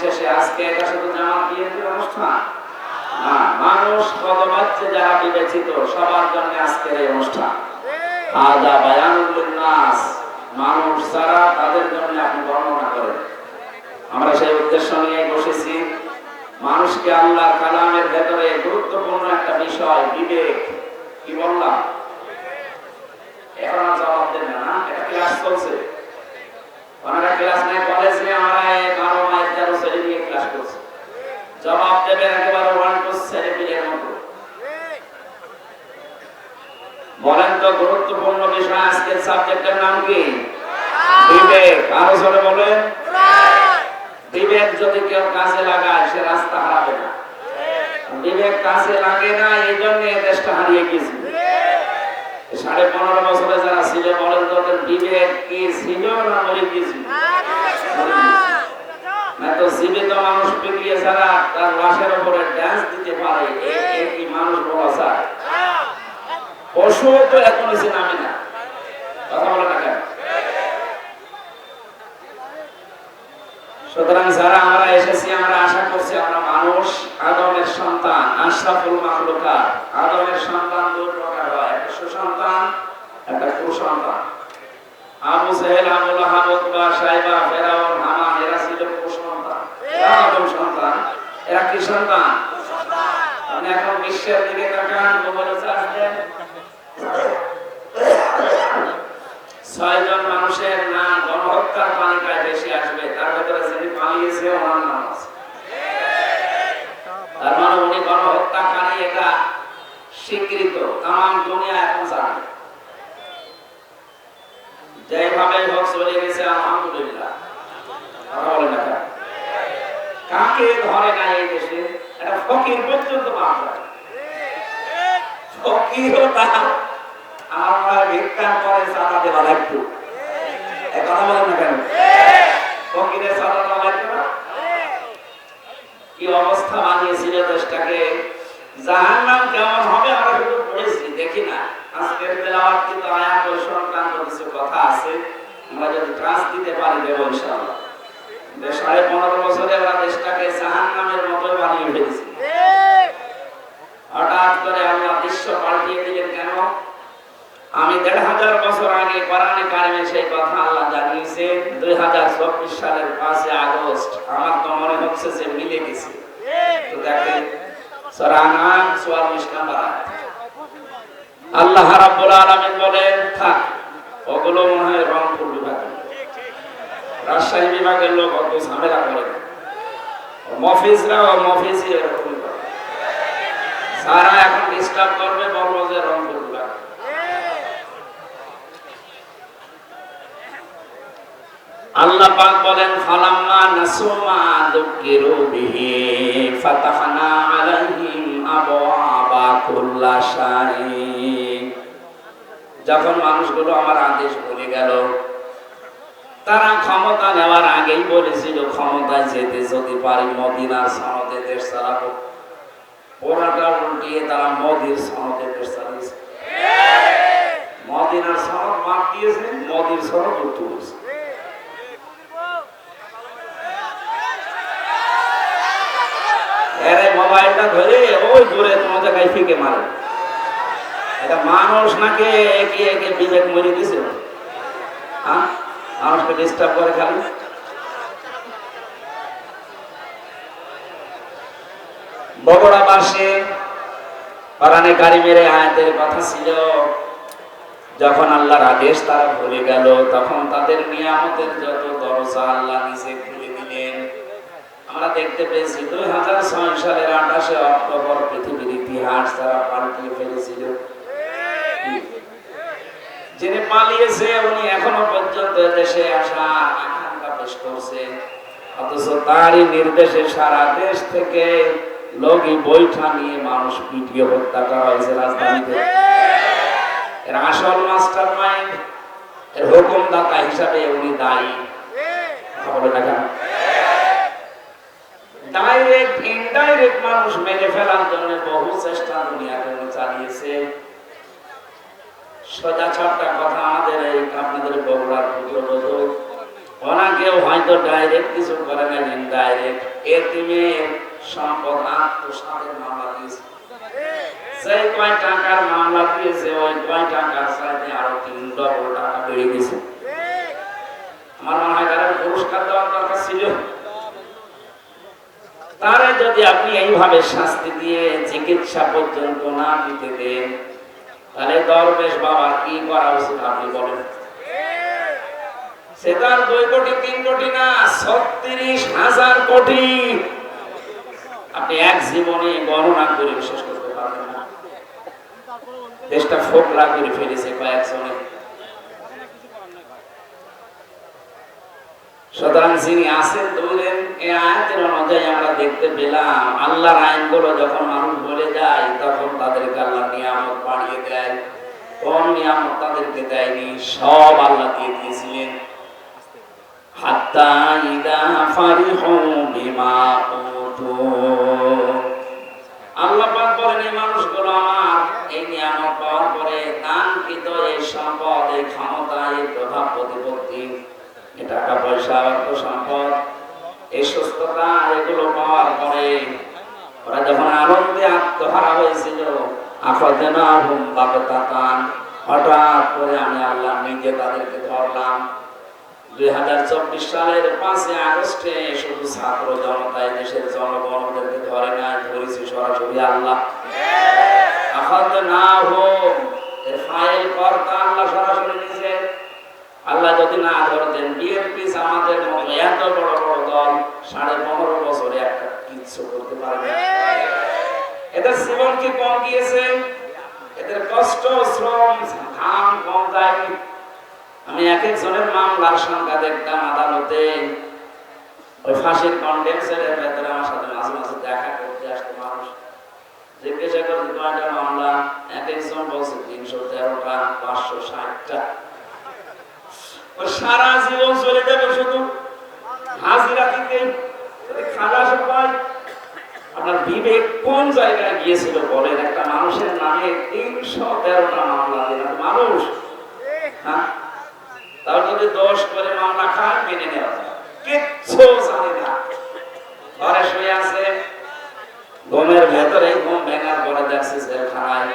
শেষে আজকে এটা শুধু জামাত বিএনপির অনুষ্ঠান না, মানুষ পদবাচ্চে যারা বিবেচিত সবার জন্য আজকের এই অনুষ্ঠান। আদা বায়ানুল নাস, মানুষ যারা তাদের জন্য আপনি বর্ণনা করেন। আমরা সেই উদ্দেশ্য নিয়ে বসেছি। মানুষকে আল্লাহর কালামের ভেতরে গুরুত্বপূর্ণ একটা বিষয় বিবেক, কি বললাম? এখন জবাব দেবে না, এটা ক্লাস চলছে। ওনারা ক্লাস নেই কলেজে, আমরা 12 মাস 13 ছেলে নিয়ে ক্লাস করছি। জবাব দেবেন একেবারে 1-2 ছেলেপিলের মতো। বলেন তো গুরুত্বপূর্ণ বিষয় আজকের সাবজেক্টের নাম কি? বিবেক। আরো জোরে বলেন। বিবেক যদি কেউ কাজে লাগায় সে রাস্তা হারাবে না। বিবেক কাজে লাগে না, এই জন্য দেশটা হারিয়ে গেছে। 15.5 বছরে যারা ছিল বলেন তো ওদের বিবেক কি ছিল না মরে গেছিল? না তো জীবিত মানুষ পিটিয়ে ছাড়া তার লাশের উপরে ডান্স দিতে পারে, এই কি মানুষ বলা যায়? পশু তো এখন এসে নামে না, কথা বলে না কেন? সুতরাং যারা আমরা এসেছি, আমরা আশা করছি আমরা মানুষ, আদমের সন্তান, আশরাফুল মাখলুকাত। আদমের সন্তান দুই প্রকার হয়, একটা সুসন্তান, একটা কুসন্তান। আবু জেহেল, আবু লাহাব, উতবা, শাইবা, ফেরাউন, হামান এরা ছিল কুসন্তান। এরা আদম সন্তান, এরা কি সন্তান? আপনি এখন বিশ্বের দিকে তাকান, গুগলে সার্চ দেন, 6 জন মানুষের নাম গণহত্যার তালিকায় বেশি আসবে। তার ভেতরে যিনি পালিয়েছে ওনার নাম আছে। তার মানে উনি গণহত্যাকারী, এটা স্বীকৃত, তাম দুনিয়া এখন জানে। যেভাবে হোক চলে গেছে, আলহামদুলিল্লাহ। কথা বলে না কেন? কাকে ধরে না এই দেশে? এটা ফকির পর্যন্ত পাওয়া যায়। ফকিরও তার আমরা ভিক্ষা করে চাঁদা দেওয়া লাগতো। কথা বলেন না কেন? ফকিরের চাঁদা দেওয়া লাগতো না? কি অবস্থা বানিয়েছিল দেশটাকে! জাহান্নাম কেমন হবে আমরা শুধু পড়েছি, দেখি না। আজকের তেলাওয়াত কিন্তু আয়াত ও সংক্রান্ত কিছু কথা আছে, আমরা যদি ট্রান্স দিতে পারি দেব ইনশাআল্লাহ। 15.5 বছরে ওরা দেশটাকে জাহান্নামের মতো বানিয়ে ফেলেছে। হঠাৎ করে আল্লাহ দৃশ্য পাল্টিয়ে দিলেন কেন? আমি 1500 বছর আগে কোরআনে কারিমে সেই কথা আল্লাহ জানিয়েছে। 2024 সালের 5 আগস্ট আমার তো মনে হচ্ছে যে মিলে গেছে। তো দেখেন সূরা আনআম 44 নম্বর আয়াত, আল্লাহ রাব্বুল আলামিন বলেন, থাক ওগুলো মনে হয় রংপুর বিভাগ, রাজশাহী বিভাগের লোক অত ঝামেলা করে না। মফিজরা ও মফিজি এরকম করে, সারা এখন ডিস্টার্ব করবে, বলবো যে রংপুর বিভাগ। আল্লাহ পাক বলেন, ফালাম্মা নাসুমা যুকিরু বিহি ফাতাহনা আলাইহিম আবওয়াবা কুল্লা শাইইন। যখন মানুষগুলো আমার আদেশ ভুলে গেল, তারা ক্ষমতা নেওয়ার আগেই বলেছিল ক্ষমতায় যেতে যদি পারি মদিনার সনদে দেশ চালাবো। ওরাটা উল্টিয়ে তারা মোদির সনদে দেশ চালিয়েছে। মদিনার সনদ বাদ দিয়েছে, মোদির সনদ উঠেছে। এর মোবাইলটা ধরে ওই দূরে তোমার জায়গায় ফিকে মারে। এটা মানুষ নাকি একে একে বিবেক মরে দিছে? হ্যাঁ, মানুষকে ডিস্টার্ব করে খালি। বগুড়া বাসে কোরআনে কারিমের আয়াতের কথা ছিল, যখন আল্লাহর আদেশ তারা ভুলে গেল, তখন তাদের নিয়ামতের যত দরজা আল্লাহ নিজে খুলে দিলেন। আমরা দেখতে পেয়েছি 2006 সালের 28 অক্টোবর পৃথিবীর ইতিহাস তারা পাল্টিয়ে ফেলেছিল। যিনি পালিয়েছে উনি এখনো পর্যন্ত দেশে আসা আকাঙ্ক্ষা পেশ করছে, অথচ তারই নির্দেশে সারা দেশ থেকে লগি বৈঠা নিয়ে মানুষ পিটিয়ে হত্যা করা হয়েছে রাজধানীতে। এর আসল মাস্টার মাইন্ড, এর হুকুমদাতা হিসাবে উনি দায়ী। কথা বলে না কেন? ডাইরেক্ট ইনডাইরেক্ট মানুষ মেরে ফেলার জন্য বহু চেষ্টা দুনিয়াতে চালিয়েছে। সোজা ছটা কথা আমাদের এই আপনাদের বগুড়ার পুত্রবধূ ওনাকেও হয়তো ডাইরেক্ট কিছু করে না, ইনডাইরেক্ট এতিমের সম্পদ আত্মসাতের মামলা দিয়েছে। সেই কয় টাকার মামলা দিয়েছে, ওই কয় টাকার সাথে আরো 3 ডবল টাকা বেড়ে গেছে। আমার মনে হয় তারা পুরস্কার দেওয়ার দরকার ছিল। তারা যদি আপনি এইভাবে শাস্তি দিয়ে চিকিৎসা পর্যন্ত না দিতে দেন, তাহলে দরবেশ বাবা কি করা উচিত আপনি বলেন? সে তার 2 কোটি 3 কোটি না, 36,000 কোটি আপনি এক জীবনে গণনা করে শেষ করতে পারবেন না। দেশটা ফোকলা করে ফেলেছে কয়েকজনে। সুতরাং যিনি আছেন ধরেন, এই আয়াতের অনুযায়ী আমরা দেখতে পেলাম আল্লাহর আইনগুলো যখন মানুষ বলে যায় তখন তাদেরকে আল্লাহ নিয়ামত বাড়িয়ে দেয়। কোন নিয়ামত তাদেরকে দেয়নি? সব আল্লাহ দিয়ে দিয়েছিলেন। হাত্তা ইদা ফারিহু বিমা উতু, আল্লাহ পাক বলেন এই মানুষগুলো আমার এই নিয়ামত পাওয়ার পরে দানকৃত এই সম্পদ, এই ক্ষমতা, এই প্রভাব প্রতিপত্তি, এই টাকা পয়সা, অর্থ সম্পদ, এই সুস্থতা, এগুলো পাওয়ার পরে ওরা যখন আনন্দে আত্মহারা হয়েছিল, আখাযনাহুম বাগতাতান, হঠাৎ করে আমি আল্লাহ নিজে তাদেরকে ধরলাম। 2024 সালের 5 আগস্টে শুধু ছাত্র জনতা, দেশের জনগণ ওদেরকে ধরে নাই, ধরেছি সরাসরি আল্লাহ। আখাযনাহুম, এর ফাইল কর্তা আল্লাহ সরাসরি নিজে। আল্লাহ যদি না ধরতেন, বিএনপি জামাতের মতো এত বড় বড় দল 15.5 বছরে একটা কিছু করতে পারবে না। এদের জীবন কি কম গিয়েছে? এদের কষ্ট, শ্রম, ঘাম কম যায়নি? আমি এক একজনের মামলার সংখ্যা দেখতাম আদালতে। ওই ফাঁসির কন্ডেন্সের ভেতরে আমার সাথে মাঝে মাঝে দেখা করতে আসতো মানুষ, জিজ্ঞাসা করতে কয়টা মামলা, এক একজন বলছে 313টা, 560টা। সারা জীবন চলে যাবে শুধু হাজিরা দিতে, খালাস পায়। আপনার বিবেক কোন জায়গায় গিয়েছিল বলেন? একটা মানুষের নামে 313টা মামলা দিলেন মানুষ, হ্যাঁ? তার যদি দোষ করে মামলা খান মেনে নেওয়া যায়, কিচ্ছু জানে না, ঘরে শুয়ে আছে, ঘুমের ভেতরে ঘুম ভেঙার পরে দেখছে জেলখানায়।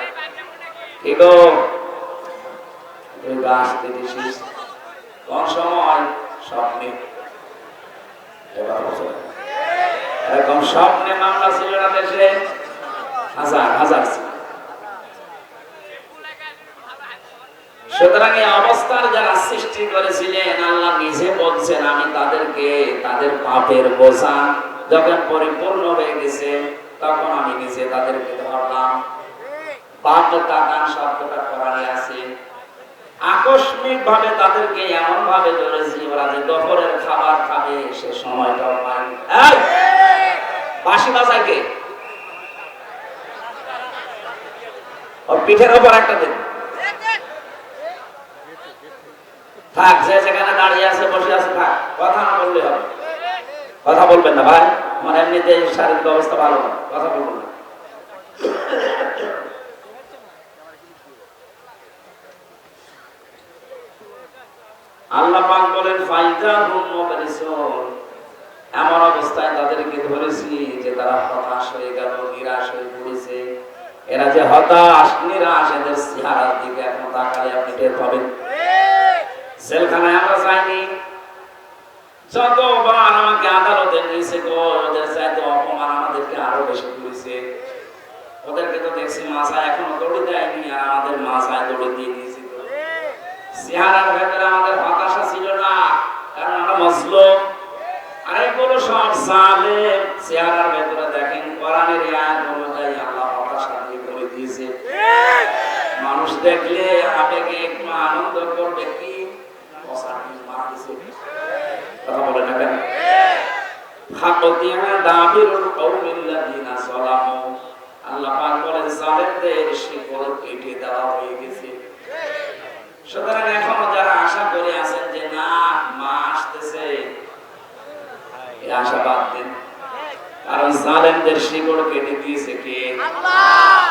কি গো তুই গাছ দিয়েছিস? কোন সময়? স্বপ্নে। এরকম স্বপ্নে মামলা ছিল না দেশে, হাজার হাজার ছিল। সুতরাং এই অবস্থার যারা সৃষ্টি করেছিলেন, আল্লাহ নিজে বলছেন আমি তাদেরকে তাদের পাপের বোঝা যখন পরিপূর্ণ হয়ে গেছে তখন আমি নিজে তাদেরকে ধরলাম। পাপ তাকান শব্দটা কোরআনে আছে। আকস্মিক ভাবে তাদেরকে এমন ভাবে ধরেছি, ওরা যে দুপুরের খাবার খাবে সে সময়টাও পায়নি। বাঁশি বাজায় কে? ওর পিঠের উপর একটা দিন থাক, যে যেখানে দাঁড়িয়ে আছে বসে আছে থাক, কথা না বললে হবে। কথা বলবেন না ভাই, আমার এমনিতে শারীরিক অবস্থা ভালো না, কথা বলবেন না। আল্লাহ পাক বলেন ফাইজাহুম মুবলিসুন, এমন অবস্থায় তাদেরকে ধরেছি যে তারা হতাশ হয়ে গেল, নিরাশ হয়ে পড়েছে। এরা যে হতাশ নিরাশ, এদের চেহারার দিকে এখন তাকালে আপনি টের পাবেন। জেলখানায় আমরা যাইনি, যতবার আমাকে আদালতে নিয়েছে গো, ওদের চাইতে অপমান আমাদেরকে আরো বেশি করেছে। ওদেরকে তো দেখছি মাথায় এখনো দড়ি দেয়নি, আর আমাদের মাথায় দড়ি দিয়ে দিয়েছে। চেহারার ভেতরে আমাদের হতাশা ছিল না, কারণ আমরা মজলুম। আর এগুলো সব জালেম। চেহারার ভেতরে দেখেন কোরআনের আয়াত অনুযায়ী আল্লাহ হতাশা দিয়ে করে দিয়েছে। মানুষ দেখলে আবেগে একটু আনন্দ করবে, কি কথা বলে না কেন? আল্লাহ পাক বলেন জালেমদের শিকল কেটে দেওয়া হয়ে গেছে। সুতরাং এখন যারা আশা করে আছেন যে না মা আসতেছে, এই আশা বাদ দেন, কারণ জালেমদের শিকল কেটে দিয়েছে কে? আল্লাহ।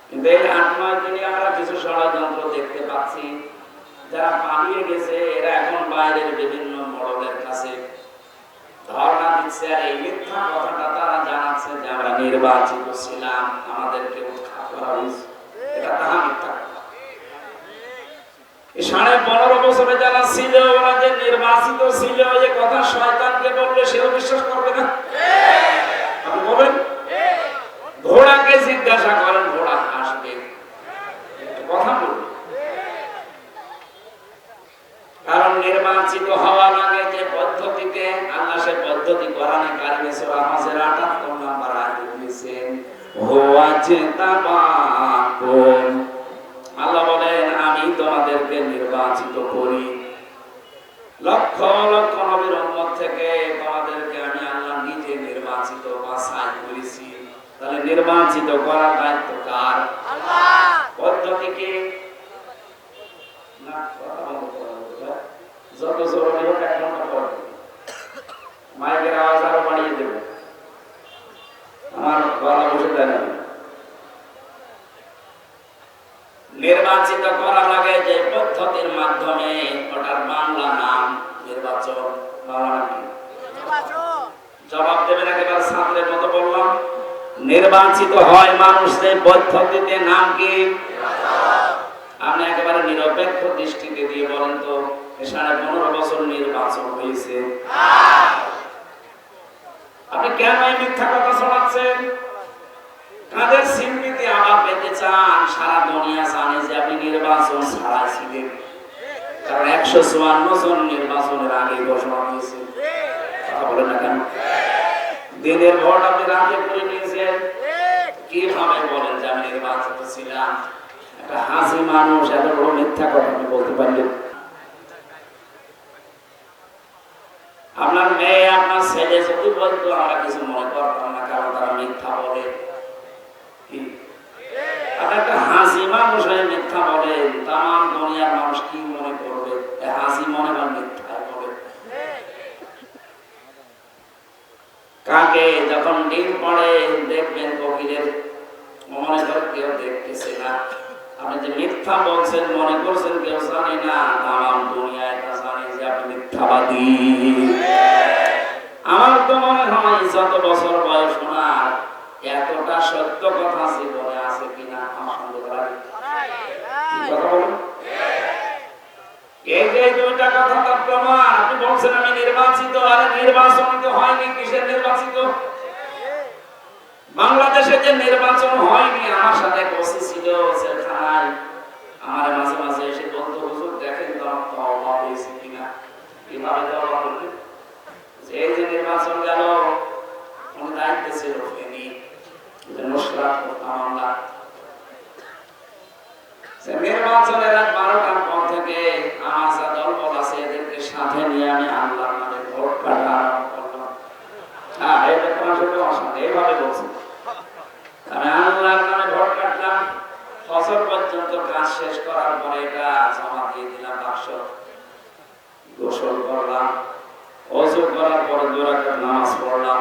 কিন্তু এই 8-9 দিনে আমরা কিছু ষড়যন্ত্র দেখতে পাচ্ছি যারা পালিয়ে গেছে এরা এখন বাইরের বিভিন্ন মডেলের কাছে ধারণা দিচ্ছে, আর এই মিথ্যা কথাটা তারা জানাচ্ছে যে আমরা নির্বাচিত ছিলাম, আমাদেরকে উৎখাত করা হয়েছে। এটা তাহা মিথ্যা কথা। 15.5 বছরে যারা ছিল ওরা যে নির্বাচিত ছিল এই কথা শয়তানকে বললে সেও বিশ্বাস করবে না। আপনি বলেন, ঘোড়াকে জিজ্ঞাসা করেন, ঘোড়া আসবে, কথা বলবে। কারণ নির্বাচিত হওয়া লাগে যে পদ্ধতিতে, আল্লাহ সে পদ্ধতি কোরআনে কারিমে সূরা হজের 78 নম্বর আয়াতে দিয়েছেন, হুয়া জিতাবাকুম, আল্লাহ বলেন আমি তোমাদেরকে নির্বাচিত করি লক্ষ লক্ষ নবীর উম্মত থেকে, তোমাদেরকে আমি আল্লাহ নিজে নির্বাচিত বাছাই করেছি। তাহলে নির্বাচিত করার দায়িত্ব কার? আল্লাহ। পদ্ধতি কি? না, কথা বলতে হবে, যত জরুরি হোক 1 ঘন্টা পর মাইকের আওয়াজ আরো বাড়িয়ে দেবে, আমার গলা বসে যায় না। নির্বাচিত করা লাগে যে পদ্ধতির মাধ্যমে, ওটার বাংলা নাম নির্বাচন। বাংলা নাম কি? জবাব দেবেন একেবারে ছাত্রের মতো বললাম। নির্বাচিত হয় মানুষ যে পদ্ধতিতে, নাম কি? আপনি একেবারে নিরপেক্ষ দৃষ্টিতে দিয়ে বলেন তো 15.5 বছর নির্বাচন হয়েছে, আপনি কেন এই মিথ্যা কথা শোনাচ্ছেন? কাদের স্বীকৃতি আবার পেতে চান? সারা দুনিয়া জানে যে আপনি নির্বাচন ছাড়া ছিলেন, কারণ 154 জন নির্বাচনের আগে ঘোষণা হয়েছে। কথা বলেন না কেন? দিনের ভোট আপনি রাতে করে নিয়েছেন, কিভাবে বলেন যে আমি নির্বাচিত ছিলাম? একটা হাসি মানুষ এত বড় মিথ্যা কথা আপনি বলতে পারলেন? আপনার মেয়ে আপনার ছেলে যদি বলতো আমরা কিছু মনে করতাম না, কারণ তারা মিথ্যা বলে। একটা হাসি মানুষ হয়ে মিথ্যা বলে, তাম দুনিয়ার মানুষ কি মনে করবে? হাসি মনে হয় মিথ্যা বলে। কাকে যখন ডিম পড়ে দেখবেন কোকিলের মনে করে কেউ দেখতেছে না, আপনি যে মিথ্যা বলছেন মনে করছেন কেউ জানে না, তাম দুনিয়া এটা জানে যে আপনি মিথ্যাবাদী। আমার তো মনে হয় যত বছর বয়স ওনার এতটা সত্য কথা জীবনে আছে কিনা আমার সন্দেহ লাগে। কথা বলুন, এই যে দুইটা কথা তার প্রমাণ। আপনি বলছেন আমি নির্বাচিত, আরে নির্বাচনিত হয়নি, কিসের নির্বাচিত? বাংলাদেশে যে নির্বাচন হয়নি, আমার সাথে বসে ছিল সেখানে আমার মাঝে মাঝে এসে বলতো হুজুর দেখেন তো তওবা হয়েছে কিনা। কিভাবে তওবা করবে? এই যে নির্বাচন গেল, কোন দায়িত্ব ছিল ফেনি নুসরাত মামলা, নির্বাচনের রাত 12টার পর থেকে আমার যা দলবল আছে এদেরকে সাথে নিয়ে আমি আল্লাহর নামে ভোট কাটা আরম্ভ করলাম। হ্যাঁ, এটা তোমার সাথে অসাধ্য, এইভাবে বলছি আমি আল্লাহর নামে ভোট কাটলাম। ফজর পর্যন্ত কাজ শেষ করার পরে এটা জমা দিয়ে দিলাম বাক্স, গোসল করলাম, ওযু করার পরে 2 রাকাত নামাজ পড়লাম।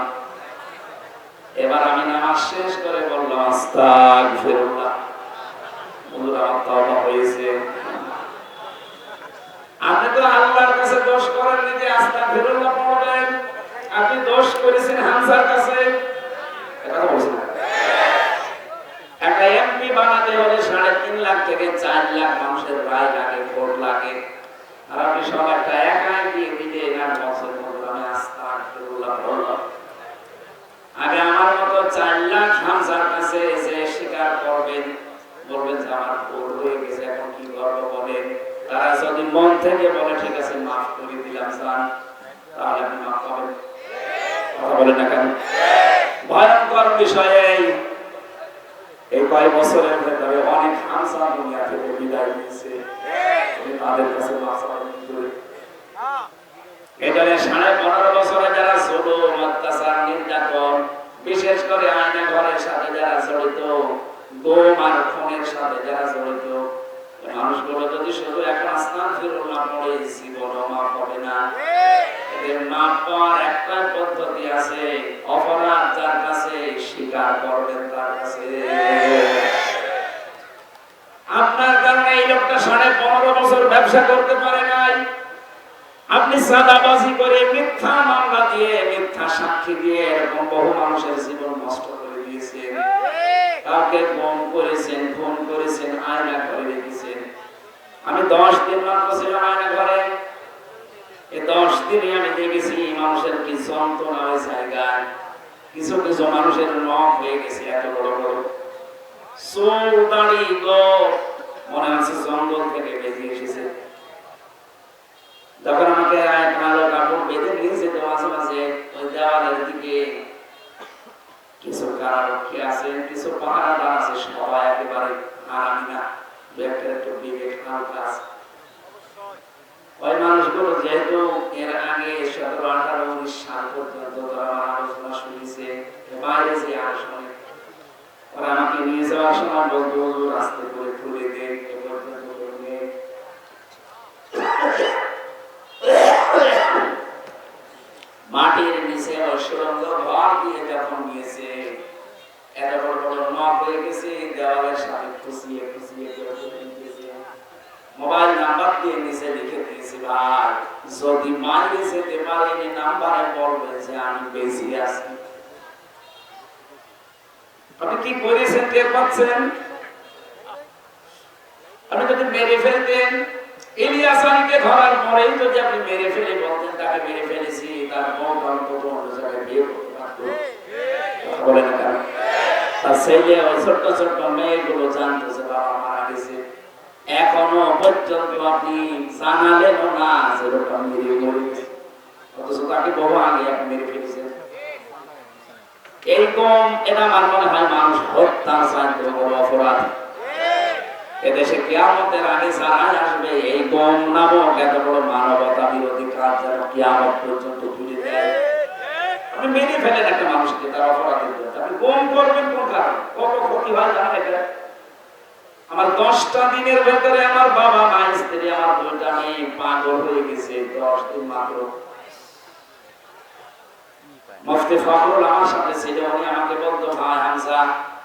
এবার আমি নামাজ শেষ করে বললাম আস্তাগফিরুল্লাহ, হুজুর আমার তওবা হয়েছে। আপনি তো আল্লাহর কাছে দোষ করেননি যে আস্তাগফিরুল্লাহ পড়বেন, আপনি দোষ করেছেন হামজার কাছে। এটা বলছেন একটা এমপি বানাতে হলে 3.5 লাখ থেকে 4 লাখ মানুষের রায় লাগে, ভোট লাগে, আর আপনি সব একটা একাই দিয়ে দিলে না বছর মধ্যে আমি আস্তাগফিরুল্লাহ বললাম। আগে আমার মতো 4 লাখ হামজার কাছে এসে স্বীকার করবেন, বলবেন যে আমার ভুল হয়ে গেছে, এখন কি করবো বলেন। তারা যদি মন থেকে বলে ঠিক আছে মাফ করে দিলাম স্যার, তাহলে আপনি মাফ পাবেন। কথা বলেন না কেন? ভয়ঙ্কর বিষয়ে এই কয়েক বছরের ভেতরে অনেক হামসা দুনিয়া থেকে বিদায় নিয়েছে, তাদের কাছে মাফ চাওয়া দূরে। এখানে 15.5 বছরে যারা জুলুম, অত্যাচার, নির্যাতন, বিশেষ করে আয়না ঘরের সাথে যারা জড়িত, গুম আর খুনের সাথে যারা জড়িত, মানুষগুলো যদি শুধু এখন আস্তাগফিরুল্লাহ পড়ে জীবনও মাফ হবে না। এদের মাফ পাওয়ার একটা পদ্ধতি আছে, অপরাধ যার কাছে স্বীকার করবেন তার কাছে। আপনার কারণে এই লোকটা 15.5 বছর ব্যবসা করতে চাঁদাবাজি করে, মিথ্যা মামলা দিয়ে, মিথ্যা সাক্ষী দিয়ে এরকম বহু মানুষের জীবন নষ্ট করে দিয়েছেন। কাউকে গুম করেছেন, খুন করেছেন, আয়না করে রেখেছেন। আমি 10 দিন মাত্র ছিলাম আয়না ঘরে। এই 10 দিনে আমি দেখেছি মানুষের কি যন্ত্রণা ওই জায়গায়। কিছু কিছু মানুষের নখ হয়ে গেছে এত বড় বড়, চুল দাড়ি মনে হচ্ছে জঙ্গল থেকে বেরিয়ে এসেছে। যখন আমাকে কালো কাপড় বেঁধে নিয়েছে, তো মাঝে মাঝে ওই দেওয়ালের দিকে কিছু কারারক্ষী আছে, কিছু পাহারাদার আছে, সবাই একেবারে হারামি না, দু একটা একটু বিবেক হালকা আছে। ওই মানুষগুলো যেহেতু এর আগে 17, 18, 19 সাল পর্যন্ত তারা আলোচনা শুনেছে, বাইরে যে আলোচনা ওরা আমাকে নিয়ে যাওয়ার সময় বলতো রাস্তা করে খুলে দে, এ পর্যন্ত করবে। মাটির নিচে সুরঙ্গ ঘর দিয়ে যখন নিয়েছে, এত বড় বড় নখ হয়ে গেছে, দেওয়ালের সাথে খুশিয়ে খুশিয়ে মোবাইল নাম্বার দিয়ে নিচে লিখে দিয়েছি, ভাই যদি মাইরে যেতে পারেনি নাম্বারে বলবে যে আমি বেশি আছি। আপনি কি করেছেন টের পাচ্ছেন? আপনি যদি মেরে ফেলতেন, ইলিয়াস আলীকে ধরার পরেই যদি আপনি মেরে ফেলে বলতেন তাকে মেরে ফেলেছি, তার বউ অন্তত অন্য জায়গায় বিয়ে করতে পারত। বলেন কেন? তার ছেলে ওই ছোট্ট ছোট্ট মেয়েগুলো জানতো যে বাবা মারা গেছে, এখনো পর্যন্ত আপনি জানালেনও না যে লোকটা মেরে গেছে, অথচ তাকে বহু আগে আপনি মেরে ফেলেছেন। এইরকম এটা আমার মনে হয় মানুষ হত্যার চাইতে বড় অপরাধ। এদেশে কিয়ামতের আগে যারাই আসবে, এই গম নামক এত বড় মানবতা বিরোধী কাজ যেন কিয়ামত পর্যন্ত তুলে দেয়। আপনি মেরে ফেলেন একটা মানুষকে তার অপরাধের জন্য, আপনি গম করবেন কোন কারণে? কত ক্ষতি হয় জানেন এটা? আমার 10টা দিনের ভেতরে আমার বাবা মা স্ত্রী আমার 2টা মেয়ে পাগল হয়ে গেছে। 10 দিন মাত্র। মুফতি ফখরুল আমার সাথে ছিল, উনি আমাকে বলতো, ভাই হামজা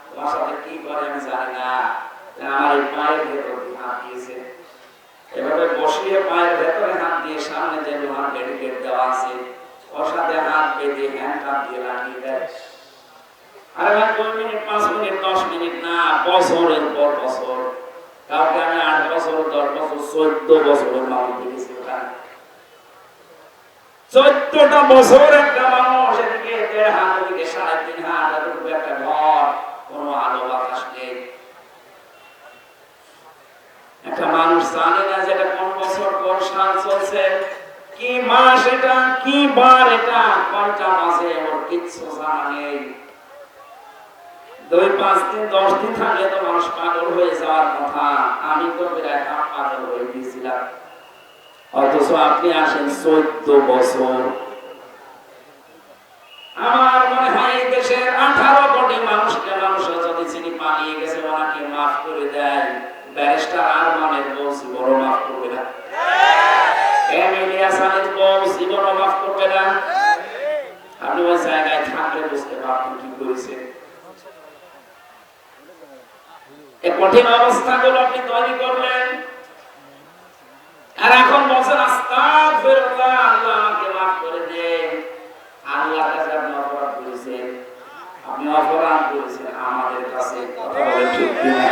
তোমার সাথে কি করে আমি জানি না, আমার এই পায়ের ভেতরে হাত দিয়েছে, এভাবে বসিয়ে পায়ের ভেতরে হাত দিয়ে সামনে যে লোহার ব্যারিকেড দেওয়া আছে ওর সাথে হাত বেঁধে হ্যান্ড কাপ দিয়ে লাগিয়ে দেয়। আরে ভাই 2 মিনিট, 5 মিনিট, 10 মিনিট না, বছরের পর বছর। কাউকে আমি 8 বছর, 10 বছর, 14 বছরের মানুষ দেখেছি। 14টা বছর একটা মানুষ এদিকে 1.5 হাত, ওদিকে 3.5 হাত, এতটুকু একটা ঘর, কোনো আলো বাতাস নেই। একটা মানুষ জানে না যে এটা কোন বছর কোন সাল চলছে, কি মাস এটা, কি বার এটা, কোনটা মাসে, ওর কিচ্ছু জানা নেই। 2-5 দিন 10 দিন থাকলে তো মানুষ পাগল হয়ে যাওয়ার কথা। আমি তো প্রায় পাগল হয়ে গিয়েছিলাম, অথচ আপনি আসেন 14 বছর। আমার মনে হয় এই দেশের 18 কোটি মানুষকে মানুষ যদি চিনি পালিয়ে গেছে ওনাকে মাফ করে দেয়, ব্যারিস্টার আরমানের বউ জীবনও মাফ করবে না, ইলিয়াস আলীর বউ জীবনও মাফ করবে না। আপনি ওই জায়গায় থাকলে বুঝতে পারবেন কি করেছেন। এই কঠিন অবস্থাগুলো আপনি তৈরি করলেন, আর এখন বলছেন আস্তাগফিরুল্লাহ, আল্লাহ আমাকে মাফ করে দেন। আল্লাহর কাছে আপনি অপরাধ করেছেন, আপনি অপরাধ করেছেন আমাদের কাছে। কথা বলেন ঠিক কিনা?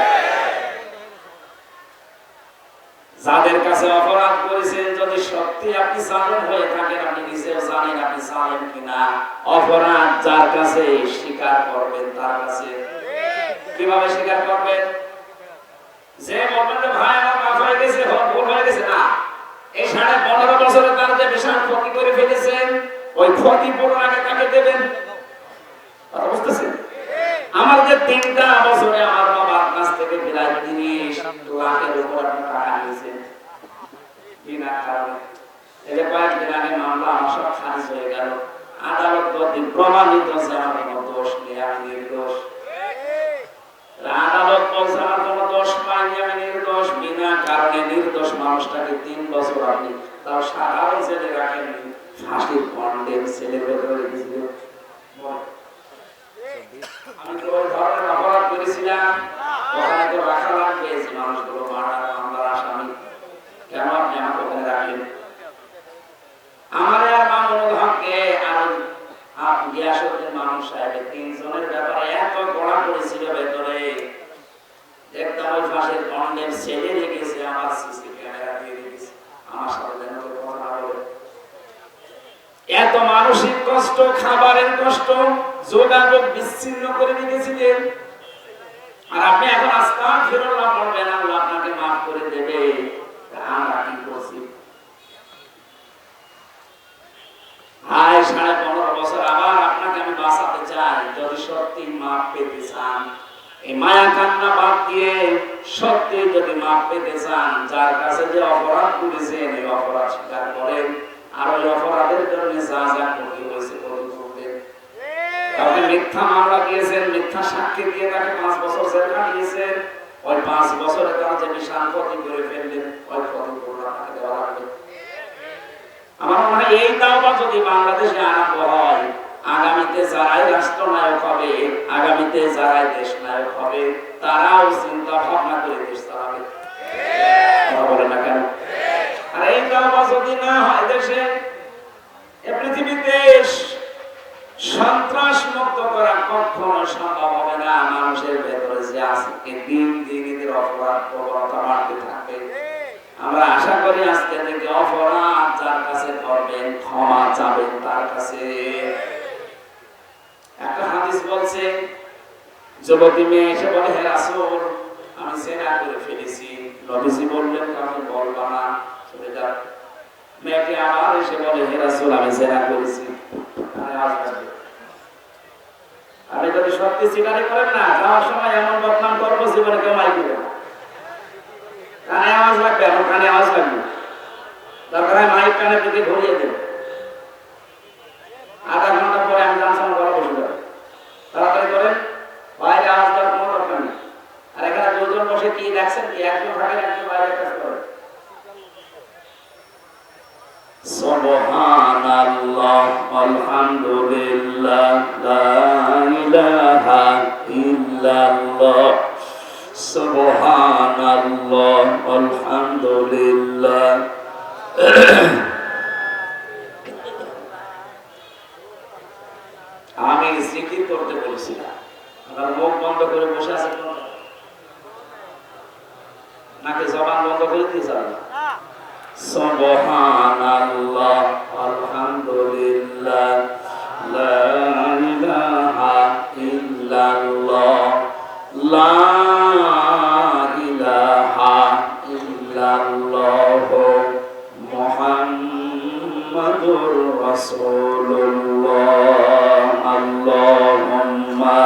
যাদের কাছে অপরাধ করেছেন, যদি সত্যি আপনি জালেম হয়ে থাকেন, আপনি নিজেও জানেন আপনি জালেম কিনা। অপরাধ যার কাছে স্বীকার করবেন তার কাছে। কিভাবে স্বীকার করবেন? যে বলবেন যে ভাই আমার মাফ হয়ে গেছে, ভুল হয়ে গেছে, না, এই 15.5 বছরে তার যে বিশাল ক্ষতি করে ফেলেছেন, ওই ক্ষতি পূরণ আগে তাকে দেবেন। কথা বুঝতেছেন? আমার যে 3টা বছরে আমার বাবার কাছ থেকে প্রায় 30 লাখের উপর আপনি টাকা নিয়েছেন বিনা কারণে। এই যে কয়েকদিন আগে মামলা আমার সব খারিজ হয়ে গেল, আদালত কর্তৃক প্রমাণিত যে আমার কোনো দোষ নেই, আমি নির্দোষ। আদালত বলছে আমার কোনো দোষ পাইনি, আমি নির্দোষ। বিনা কারণে নির্দোষ মানুষটাকে 3 বছর আপনি তাও সাধারণ ছেলে রাখেননি, ফাঁসির কন্ডেম ছেলের ভেতরে রেখেছিলেন। আমি তো ওই ধরনের অপরাধ করেছিলাম, ওখানে তো রাখা লাগবে যে মানুষগুলো মারার মামলার আসামি, কেন আপনি আমাকে ওখানে রাখলেন? সাহেব 3 জনের ব্যাপারে এত কড়া করেছিল ভেতরে, দেখতাম ওই পাশের কন্ডেম ছেলে রেখেছে, আমার সিসি ক্যামেরা দিয়ে রেখেছে, আমার সাথে যেন কথা না বলে। এত মানসিক কষ্ট, খাবারের কষ্ট, যোগাযোগ বিচ্ছিন্ন করে রেখেছিলেন। আর আপনি এখন আস্তাগফিরুল্লাহ পড়বেন, আল্লাহ আপনাকে মাফ করে দেবে। আমরা কি করছি? 15.5 বছর আবার আপনাকে আমি বাঁচাতে চাই। যদি সত্যি মাফ পেতে চান, এই মায়া কান্না বাদ দিয়ে সত্যি যদি মাফ পেতে চান, যার কাছে যে অপরাধ করেছেন এই অপরাধ স্বীকার করেন, আর ওই অপরাধের জন্য যা যা ক্ষতি হয়েছে ক্ষতি করবেন। কাউকে মিথ্যা মামলা দিয়েছেন, মিথ্যা সাক্ষী দিয়ে তাকে 5 বছর জেল কাটিয়েছেন, ওই 5 বছরে তারা যে বিশাল ক্ষতি করে ফেললেন, ওই ক্ষতিপূরণ আপনাকে দেওয়া লাগবে। আমার মনে হয় এই দাওয়া যদি বাংলাদেশে আরম্ভ হয়, আগামীতে যারাই রাষ্ট্রনায়ক হবে, আগামীতে যারাই দেশ নায়ক হবে, তারাও চিন্তা ভাবনা করে দেশ চালাবে। বলে না কেন? আর এই দাওয়া যদি না হয় দেশে, পৃথিবীতে সন্ত্রাস মুক্ত করা কখনো সম্ভব হবে না। মানুষের ভেতরে যে আজকে দিন দিন এদের অপরাধ প্রবণতা বাড়তে থাকবে। আমরা আশা করি আজকে থেকে অপরাধ যার কাছে করবেন, ক্ষমা চাবেন তার কাছে। একটা হাদিস বলছে, যুবতী মেয়ে এসে বলে, হে রাসূল, আমি জিনা করে ফেলেছি। নবীজি বললেন, কাউকে বলবা না, চলে যাও। মেয়েটি আবার এসে বলে, হে রাসূল, আমি জিনা করেছি। আপনি যদি সত্যি স্বীকার করেন না, যাওয়ার সময় এমন বদনাম করবো জীবনে কেউ মাই দিবে না। কানে আওয়াজ লাগবে, আমার কানে আওয়াজ লাগবে, দরকার হয় মাইক কানের দিকে ঘুরিয়ে দেবে। আধা ঘন্টা পরে আমি জানসাম করা বসে যাবে। তাড়াতাড়ি করেন, বাইরে আওয়াজ দেওয়ার কোনো দরকার নেই। আর এখানে দুজন বসে কি দেখছেন, কি একজন থাকেন, একজন বাইরে কাজ করেন। সুবহানাল্লাহ আলহামদুলিল্লাহ লা ইলাহা ইল্লাল্লাহ সুবহানাল্লাহ আলহামদুলিল্লাহ। আমি জিকির করতে বলেছিলাম, আমার মুখ বন্ধ করে বসে আছে, নাকি জবান বন্ধ করে দিয়েছিলাম? সুবহানাল্লাহ আলহামদুলিল্লাহ লা ইলাহা ইল্লাল্লাহ লা ইলাহা ইল্লাল্লাহ মুহাম্মাদুর রাসূলুল্লাহ। আল্লাহুম্মা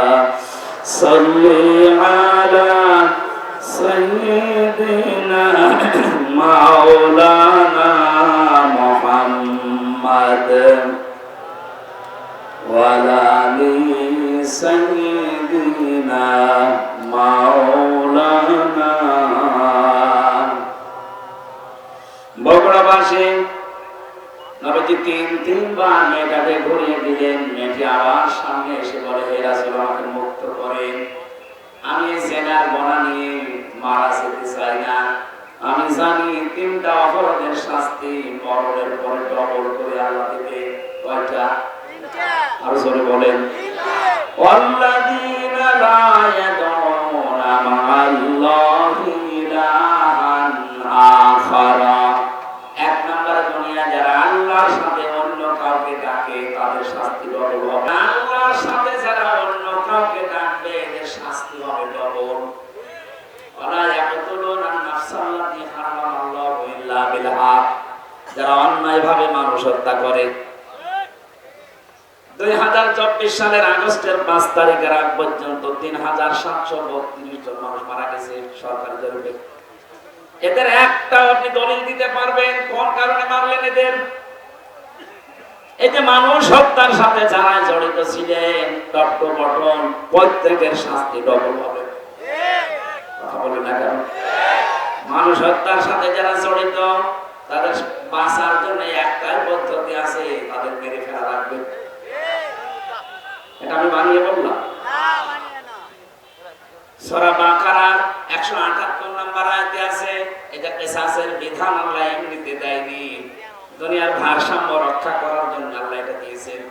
সাল্লি আলা সাইয়্যিদিনা মাওলানা মুহাম্মাদ ওয়া আলি সাইয়্যিদিনা মাওলানা। বগুড়াবাসী নবীজি 3বার মেয়েটাকে ঘুরিয়ে দিলেন। মেয়েটি আবার সামনে এসে বলে, হে রাসূল, আমাকে মুক্ত করেন, আমি জেনার গোনা নিয়ে মারা যেতে চাই না। আমি জানি 3টা অপরাধের শাস্তি মরণের পরে ডবল করে আল্লাহ দেবে। কয়টা? আর জোরে বলেন। ওয়াল্লাযীনা লা ইয়াদউনা মা'আল্লাহি ইলাহান আখারা। 1 নম্বরে দুনিয়া যারা আল্লাহর সাথে অন্য কাউকে ডাকে তাদের শাস্তি ডবল হবে। আল্লাহর সাথে যারা অন্য কাউকে ডাকবে এদের শাস্তি হবে ডবল। ওয়ালা ইয়াকতুলুনা নাফসাল্লাতী হারামাল্লাহু ইল্লা বিল হক। যারা অন্যায়ভাবে মানুষ হত্যা করে। 2024 সালের আগস্টের 5 তারিখের আগ পর্যন্ত 3732 জন মানুষ মারা গেছে সরকারি জরিপে। এদের একটা আপনি দলিল দিতে পারবেন কোন কারণে মারলেন এদের? এই যে মানুষ হত্যার সাথে যারা জড়িত ছিলেন, টপ টু বটম প্রত্যেকের শাস্তি ডবল হবে। কথা বলেন না কেন? মানুষ হত্যার সাথে যারা জড়িত তাদের বাঁচার জন্য একটাই পদ্ধতি আছে, তাদের মেরে ফেলা লাগবে। এটা আমি বানিয়ে বললাম? সূরা বাকারার 178 নম্বর আয়াতে আছে, এটা কিসাসের বিধান আল্লাহ এমনিতে দেয়নি, দুনিয়ার ভারসাম্য রক্ষা করার জন্য আল্লাহ এটা দিয়েছেন।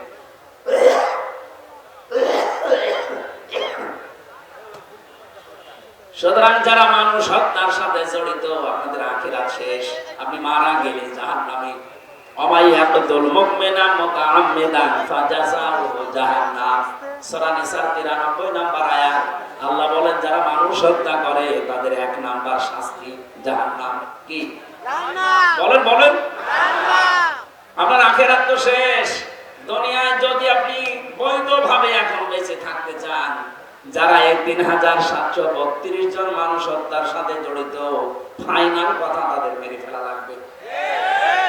সুতরাং যারা মানুষ হত্যার সাথে জড়িত, আপনাদের আখিরাত শেষ, আপনি মারা গেলে জাহান্নামী। ওমাই ইয়াকতুল মুমিনা মুতাআম্মিদান ফাজাযাউহু জাহান্নাম। সূরা নিসার 93 নম্বর আয়াত। আল্লাহ বলেন যারা মানুষ হত্যা করে তাদের 1 নাম্বার শাস্তি জাহান্নাম। কি জাহান্নাম? বলেন বলেন জাহান্নাম। আপনার আখিরাত তো শেষ। দুনিয়ায় যদি আপনি বৈধভাবে এখন বেঁচে থাকতে চান, যারা এই 3732 জন মানুষ হত্যার সাথে জড়িত, ফাইনাল কথা তাদের মেরে ফেলা লাগবে।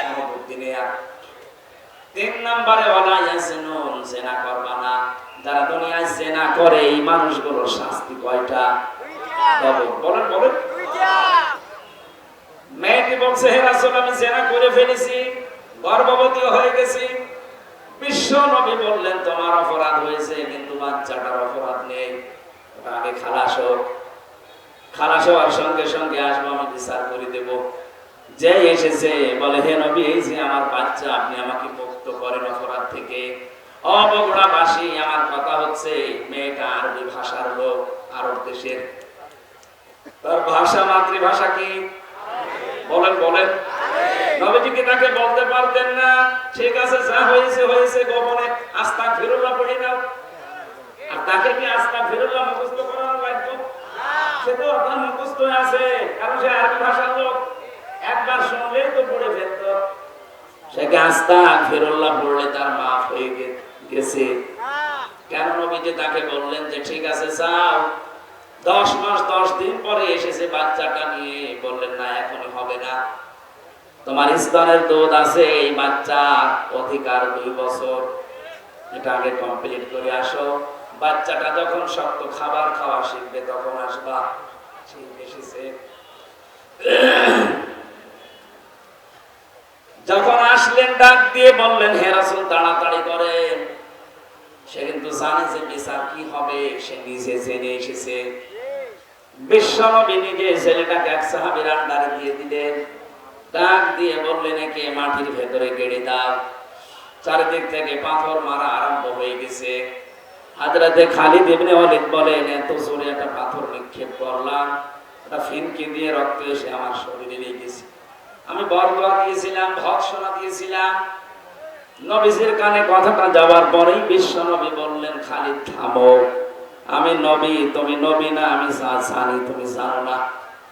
কোনো বুদ্ধি নেই আর। 3 নম্বরে ওয়ালা ইয়াসনুন, জিনা করবা না। যারা দুনিয়ায় জিনা করে এই মানুষগুলোর শাস্তি কয়টা? বলেন বলেন। মেয়েটি বলছে হে রাসূল আমি জিনা করে ফেলেছি, গর্ভবতী হয়ে গেছি। বিশ্ব নবী বললেন তোমার অপরাধ হয়েছে, কিন্তু বাচ্চাটার অপরাধ নেই। ওটা আগে খালাস হোক, খালাস হওয়ার সঙ্গে সঙ্গে আসবো, আমি বিচার করে দেব। যে এসেছে বলে হে নবী এই যে আমার বাচ্চা, আপনি আমাকে মুক্ত করেন অপরাধ থেকে। বগুড়াবাসী আমার কথা হচ্ছে, মেয়েটা আরবি ভাষার লোক, আরব দেশের। তার ভাষা মাতৃভাষা কি? বলেন বলেন। নবীজি কি তাকে বলতে পারতেন না ঠিক আছে যা হয়েছে হয়েছে, গোপনে আস্তাগফিরুল্লাহ পড়ে নাও? আর তাকে কি আস্তাগফিরুল্লাহ মুখস্থ করানো লাগতো? সে তো তার মুখস্থ আছে, কারণ সে আরবি ভাষার লোক, একবার শুনলেই তো পড়ে ফেলত। সে কি আস্তাগফিরুল্লাহ পড়লে তার মাফ হয়ে গেছে? কেন নবীজি তাকে বললেন যে ঠিক আছে যাও। 10 মাস 10 দিন পরে এসেছে বাচ্চাটা নিয়ে, বললেন না এখনই হবে না, তোমার স্তনের দুধ আছে, এই বাচ্চার অধিকার 2 বছর, এটা আগে কমপ্লিট করে আসো। বাচ্চাটা যখন শক্ত খাবার খাওয়া শিখবে তখন আসবা। ঠিক এসেছে। যখন আসলেন ডাক দিয়ে বললেন হে রাসূল তাড়াতাড়ি করেন। সে কিন্তু জানে যে বিচার কি হবে, সে নিজে জেনে এসেছে। বিশ্বনবী নিজে ছেলেটাকে এক সাহাবীর আন্ডারে দিয়ে দিলেন। ডাক দিয়ে বললেন একে মাটির ভেতরে গেড়ে দাও। চারিদিক থেকে পাথর মারা আরম্ভ হয়ে গেছে। হযরতে খালিদ ইবনে ওয়ালিদ বলেন এত জোরে একটা পাথর নিক্ষেপ করলাম, এটা ফিনকি দিয়ে রক্ত এসে আমার শরীরে লেগেছে। আমি বরদোয়া দিয়েছিলাম, ভৎসনা দিয়েছিলাম। নবীজির কানে কথাটা যাওয়ার পরেই বিশ্বনবী বললেন খালিদ থামো, আমি নবী, তুমি নবী না, আমি যা জানি তুমি জানো না।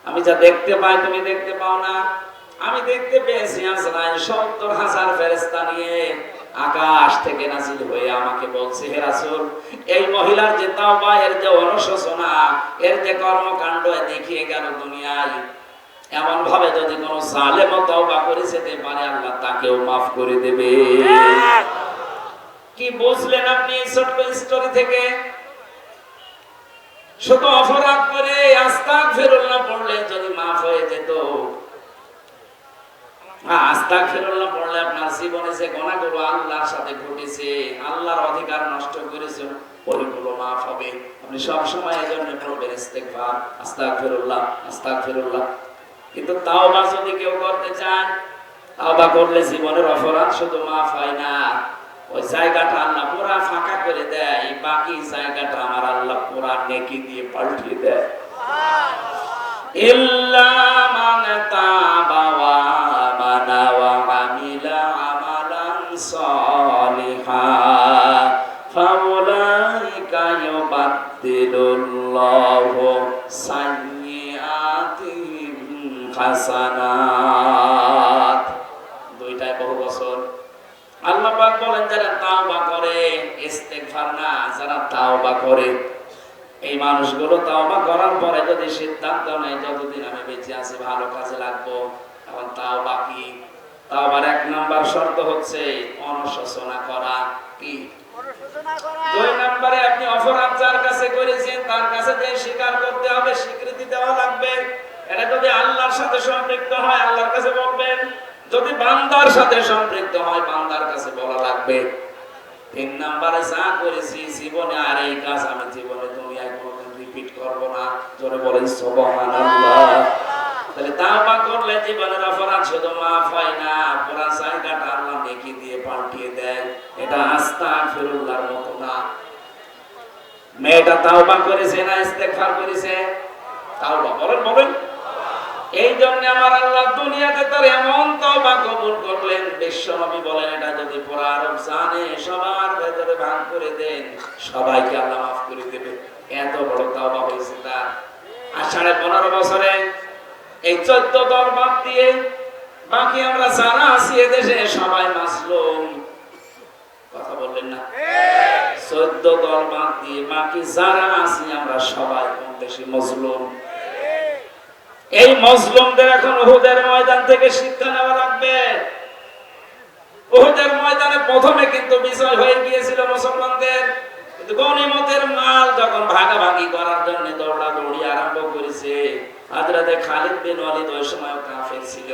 আমি যা দেখতে পাই তুমি দেখতে পাও না। আমি দেখতে পেয়েছি আজরাইল 70,000 ফেরেশতা নিয়ে আকাশ থেকে নাযিল হয়ে আমাকে বলছে হে রাসূল এই মহিলার যে তাওবা, এর যে অনুশোচনা, এর যে কর্মকাণ্ড দেখিয়ে গেল দুনিয়ায়, এমন ভাবে যদি কোন জালেম তাওবা করে যেতে পারে আল্লাহ তাকেও maaf করে দেবে। কি বুঝলেন আপনি এই ছোট্ট স্টোরি থেকে? শুধু অপরাধ করে আস্তাগফিরুল্লাহ পড়লে যদি maaf হয়ে যেত, আস্তাগফিরুল্লাহ পড়লে আপনার জীবনে যে গুনাহগুলো আল্লাহর সাথে ঘটেছে, আল্লাহর অধিকার নষ্ট করেছেন, ওইগুলো maaf হবে। আপনি সব সময় এজন্য পড়বেন ইস্তেগফার, আস্তাগফিরুল্লাহ আস্তাগফিরুল্লাহ। কিন্তু তাওবা যদি কেউ করতে চান, তাওবা করলে জীবনের অপরাধ শুধু maaf হয় না, ওই জায়গাটা আল্লাহ পুরা ফাঁকা করে দেয়, বাকি জায়গাটা আমার আল্লাহ পুরা নেকি দিয়ে পাল্টিয়ে দেয়। ইল্লা মান তাবা ওয়া আমানা ওয়া আমিলা আমালান সালিহা ফাউলাইকা ইউবাদদিলুল্লাহু সাইয়্যাতিহিম হাসানাত। দুইটাই বহু বছর। আল্লাহ পাক বলেন যারা তাওবা করে, ইস্তেগফার না, যারা তাওবা করে, এই মানুষগুলো তাওবা করার পরে যদি সিদ্ধান্ত নেয় যতদিন আমি বেঁচে আছি ভালো কাজে লাগবো, এখন তাওবা কি? তাওবার 1 নাম্বার শর্ত হচ্ছে অনুশোচনা করা। কি? অনুশোচনা করা। 2 নম্বরে আপনি অপরাধ যার কাছে করেছেন তার কাছে যে স্বীকার করতে হবে, স্বীকৃতি দেওয়া লাগবে। এটা যদি আল্লাহর সাথে সম্পৃক্ত হয় আল্লাহর কাছে বলবেন, যদি বান্দার সাথে সম্পৃক্ত হয় বান্দার কাছে বলা লাগবে। 3 নম্বরে যা করেছি জীবনে আর এই কাজ আমি জীবনে দুনিয়ায় কোনোদিন রিপিট করব না। জোরে বলেন সুবহানাল্লাহ। তাহলে তাওবা করলে জীবনের অপরাধ শুধু maaf হয় না, পুরো জায়গাটা আল্লাহ নেকি দিয়ে পাল্টিয়ে দেয়। এটা আস্তাগফিরুল্লাহর মতো না। মেয়েটা তাওবা করেছে না ইস্তেগফার করেছে? তাওবা বলেন বলেন। এই জন্য আমার আল্লাহ দুনিয়াতে তার এমন তওবা কবুল করলেন, বিশ্বনবী বলেন এটা যদি পুরো আরব জানে সবার ভেতরে ভাগ করে দেন, সবাইকে আল্লাহ মাফ করে দেবে। এত বড় তওবা হয়েছে তার। আর 15.5 বছরে এই 14 দল বাদ দিয়ে বাকি আমরা যারা আছি এদেশে সবাই মাসলুম। কথা বললেন না? 14 দল বাদ দিয়ে বাকি যারা আছি আমরা সবাই কম বেশি মজলুম। এই মজলুমদের এখন উহুদের ময়দান থেকে শিক্ষা নেওয়া লাগবে। উহুদের ময়দানে প্রথমে কিন্তু বিজয় হয়ে গিয়েছিল মুসলমানদের, কিন্তু গনিমতের মাল যখন ভাগাভাগি করার জন্য দৌড়াদৌড়ি আরম্ভ করেছে, হযরতে খালিদ বিন ওয়ালিদ ওই সময় কাফের ছিল।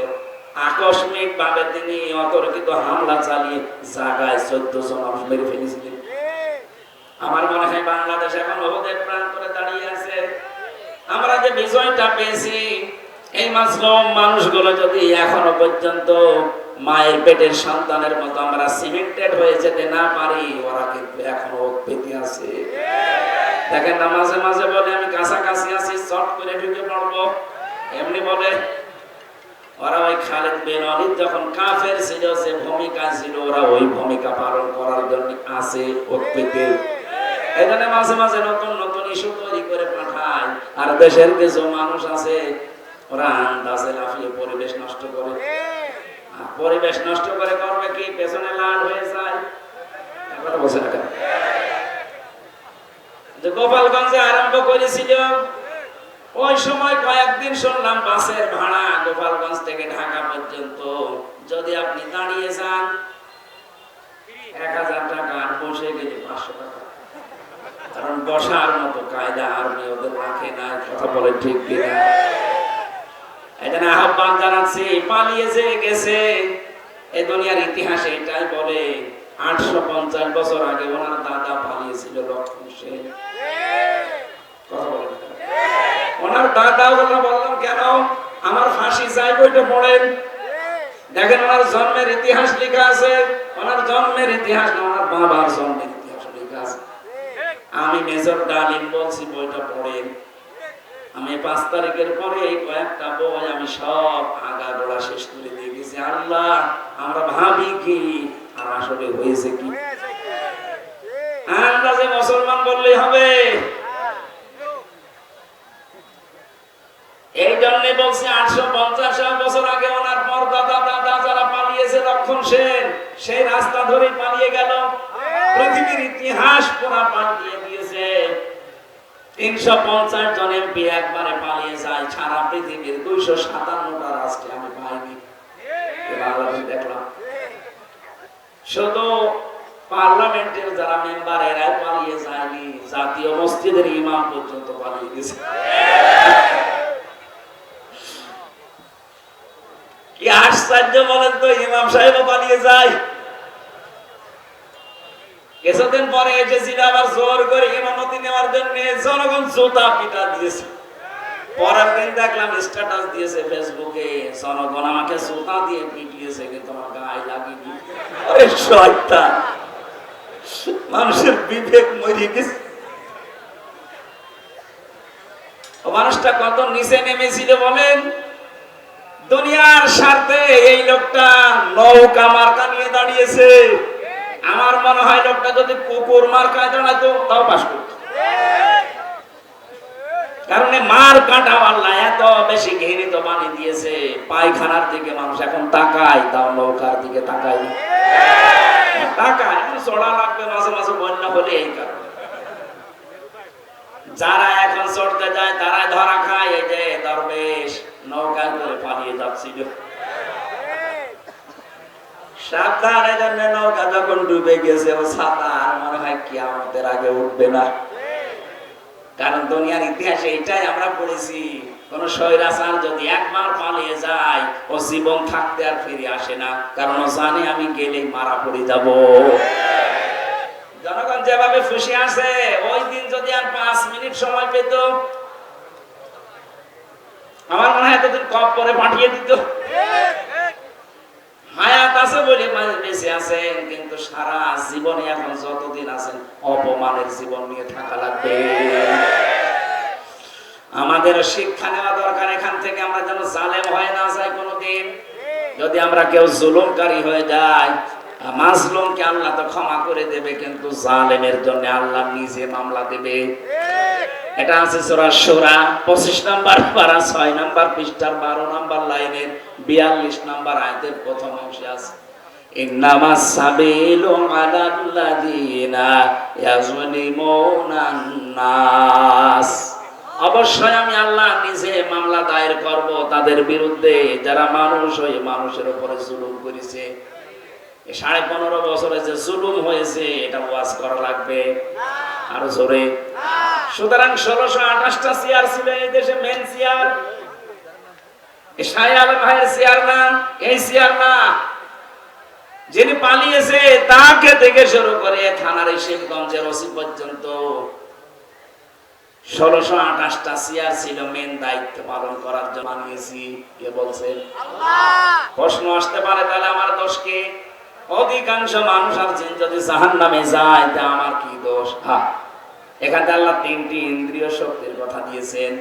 আকস্মিক ভাবে তিনি অতর্কিত হামলা চালিয়ে জায়গায় 14 জন মানুষ মেরে ফেলেছিলেন। আমার মনে হয় বাংলাদেশ এখন উহুদের প্রান্তরে দাঁড়িয়ে আছে। আমরা যে বিজয়টা পেয়েছি, এই মাসলুম মানুষগুলো যদি এখনো পর্যন্ত মায়ের পেটের সন্তানের মতো আমরা সিমেন্টেড হয়ে যেতে না পারি, ওরা কিন্তু এখনো পেতে আছে। দেখেন না, মাঝে মাঝে বলে আমি কাছাকাছি আছি, শর্ট করে ঢুকে পড়বো, এমনি বলে। ওরা ওই খালিদ বিন ওয়ালিদ যখন কাফের ছিল, যে ভূমিকা ছিল ওরা ওই ভূমিকা পালন করার জন্য আছে পেতে। এখানে মাঝে মাঝে নতুন নতুন ইস্যু তৈরি করে পাঠায়, আর দেশের কিছু মানুষ আছে ওরা আন্দাজে লাফিয়ে পরিবেশ নষ্ট করে। পরিবেশ নষ্ট করে করবে কি, পেছনে লাল হয়ে যায়। কথা বলছে না কেন? যে গোপালগঞ্জে আরম্ভ করেছিল, ওই সময় কয়েকদিন শুনলাম বাসের ভাড়া গোপালগঞ্জ থেকে ঢাকা পর্যন্ত যদি আপনি দাঁড়িয়ে যান 1000 টাকা, আর বসে গেলে 500 টাকা। কারণ বসার মতো কায়দা আর্মি ওদের রাখে না। কথা বলে ঠিক কিনা? এখানে আহ্বান জানাচ্ছি, পালিয়ে যে গেছে এই দুনিয়ার ইতিহাসে এটাই বলে 850 বছর আগে ওনার দাদা পালিয়েছিল, লক্ষণ সেন। কথা বলে ওনার দাদা বললাম কেন আমার ফাঁসি চাই, বইটা পড়েন, দেখেন ওনার জন্মের ইতিহাস লেখা আছে। ওনার জন্মের ইতিহাস না, ওনার বাবার জন্মের ইতিহাস লেখা আছে। আমি মেজর ডালিম বলছি, বইটা পড়েন। আমি 5 তারিখের পরে এই কয়েকটা বই আমি সব আগা গোড়া শেষ করে দিয়ে গেছি। আল্লাহ, আমরা ভাবি কি আর আসলে হয়েছে কি? আমরা যে মুসলমান বললেই হবে? এই জন্য বলছি 850 বছর আগে ওনার পরদাদা দাদা যারা পালিয়েছে, লক্ষণ সেন সেই রাস্তা ধরে পালিয়ে গেল। পৃথিবীর ইতিহাস পুরা পাল্টিয়ে দিয়েছে। 350 জন এমপি একবারে পালিয়ে যায়। সারা পৃথিবীর 257টা রাষ্ট্রে আমি পাইনি, বাংলাদেশ দেখলাম। শুধু পার্লামেন্টের যারা মেম্বার এরাই পালিয়ে যায়নি, জাতীয় মসজিদের ইমাম পর্যন্ত পালিয়ে গেছে। কি আশ্চর্য বলেন তো, ইমাম সাহেবও পালিয়ে যায়। কিছুদিন পরে এসেছিল আবার জোর করে ইমামতি নেওয়ার জন্য, জনগণ জুতা পিটা দিয়েছে। পরের দিন দেখলাম স্ট্যাটাস দিয়েছে ফেসবুকে, জনগণ আমাকে জুতা দিয়ে পিটিয়েছে কিন্তু আমার গায়ে লাগেনি। আরে শয়তান, মানুষের বিবেক মরে গেছে। মানুষটা কত নিচে নেমেছিল বলেন। দুনিয়ার স্বার্থে এই লোকটা নৌকা মার্কা নিয়ে দাঁড়িয়েছে। আমার মনে হয় লোকটা যদি কুকুর মার্কায় দাঁড়াতো তাও পাস করত। কারণ মার কাটা আল্লাহ এত বেশি ঘৃণিত বানিয়ে দিয়েছে, পায়খানার দিকে মানুষ এখন তাকায়, তাও নৌকার দিকে তাকায় না। তাকায় এখন চড়া লাগবে মাঝে মাঝে বন্যা বলে। এই কারণে যারা এখন চড়তে যায় তারাই ধরা খায়। এই যে দরবেশ নৌকায় করে পালিয়ে যাচ্ছিল, সাবধানে জন্য নৌকা যখন ডুবে গেছে ও ছাতা আর মনে হয় কিয়ামতের আগে উঠবে না। কারণ দুনিয়ার ইতিহাসে এটাই আমরা পড়েছি, কোন স্বৈরাচার যদি একবার পালিয়ে যায় ও জীবন থাকতে আর ফিরে আসে না। কারণ ও জানে আমি গেলেই মারা পড়ে যাব। জনগণ যেভাবে খুশি আছে, ওই দিন যদি আর 5 মিনিট সময় পেত, আমার মনে হয় এতদিন কপ করে পাঠিয়ে দিত। হায়াত আছে বলে বেঁচে আছেন, কিন্তু সারা জীবনে এখন যতদিন আছেন অপমানের জীবন নিয়ে থাকা লাগবে। আমাদের আমাদের শিক্ষা নেওয়া দরকার এখান থেকে, আমরা যেন জালেম হয়ে না যাই কোনোদিন। যদি আমরা কেউ জুলুমকারী হয়ে যাই, মাজলুমকে আল্লাহ তো ক্ষমা করে দেবে, কিন্তু জালেমের জন্য আল্লাহ নিজে মামলা দেবে। এটা আছে সূরা শুরা 25 নম্বর পারা 6 নম্বর পৃষ্ঠার 12 নম্বর লাইনের 42 নম্বর আয়াতের প্রথম অংশে আছে, ইন্নামাস সাবিলু আলাল্লাযিনা ইয়াজলিমুনান নাস। অবশ্যই আমি আল্লাহ নিজে মামলা দায়ের করব তাদের বিরুদ্ধে যারা মানুষ হয়ে মানুষের উপরে জুলুম করেছে। 15.5 বছরে যে জুলুম হয়েছে এটা ওয়াজ করা লাগবে আরো জোরে। সুতরাং 1628টা চেয়ার ছিল এই দেশে, মেন চেয়ার শাহ আলম ভাইয়ের চেয়ার না, এই চেয়ার না। যিনি পালিয়েছে তাকে থেকে শুরু করে থানার শিবগঞ্জের ওসি পর্যন্ত 1628টা চেয়ার ছিল মেন দায়িত্ব পালন করার জন্য বানিয়েছি। কে বলছে? প্রশ্ন আসতে পারে তাহলে আমার দোষ কি? অধিকাংশ মানুষ আর জিন যদি জাহান্নামে যায় তা আমার কি দোষ? এখানে আল্লাহ 3টি ইন্দ্রিয় শক্তির কথা দিয়েছেন,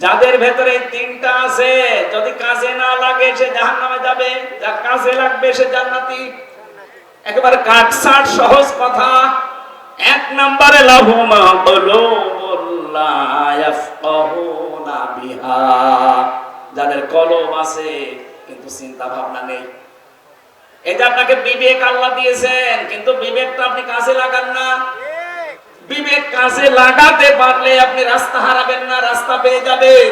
যাদের ভেতরে 3টা আছে যদি কাজে না লাগে সে জাহান্নামে যাবে, যার কাজে লাগবে সে জান্নাতি। একেবারে কাটছাট সহজ কথা। 1 নম্বরে লাহুমা কুলুবুল লা ইয়াফকাহুনা বিহা, যাদের কলব আছে কিন্তু চিন্তা ভাবনা নেই। এটা আপনাকে বিবেক আল্লাহ দিয়েছেন, কিন্তু বিবেকটা আপনি কাজে লাগান না। বিবেক কাজে লাগাতে পারলে আপনি রাস্তা হারাবেন না, রাস্তা পেয়ে যাবেন।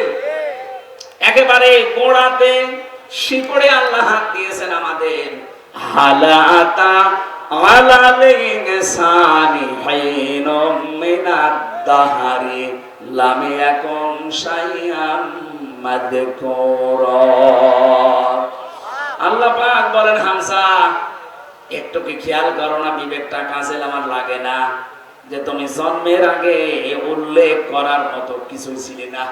একেবারে গোড়াতে শিকড়ে আল্লাহ হাত দিয়েছেন আমাদের। হালাতা আলাল ইনসানি হাইনুম মিনাদ দাহরি লাম ইয়াকুন শাইআম মাযকুরা। আল্লাহ পাক বলেন, হামজা একটু কি খেয়াল করো না, বিবেকটা কাজে আমার লাগে না যে তুমি জন্মের আগে উল্লেখ করার মতো কিছু ছিলে না।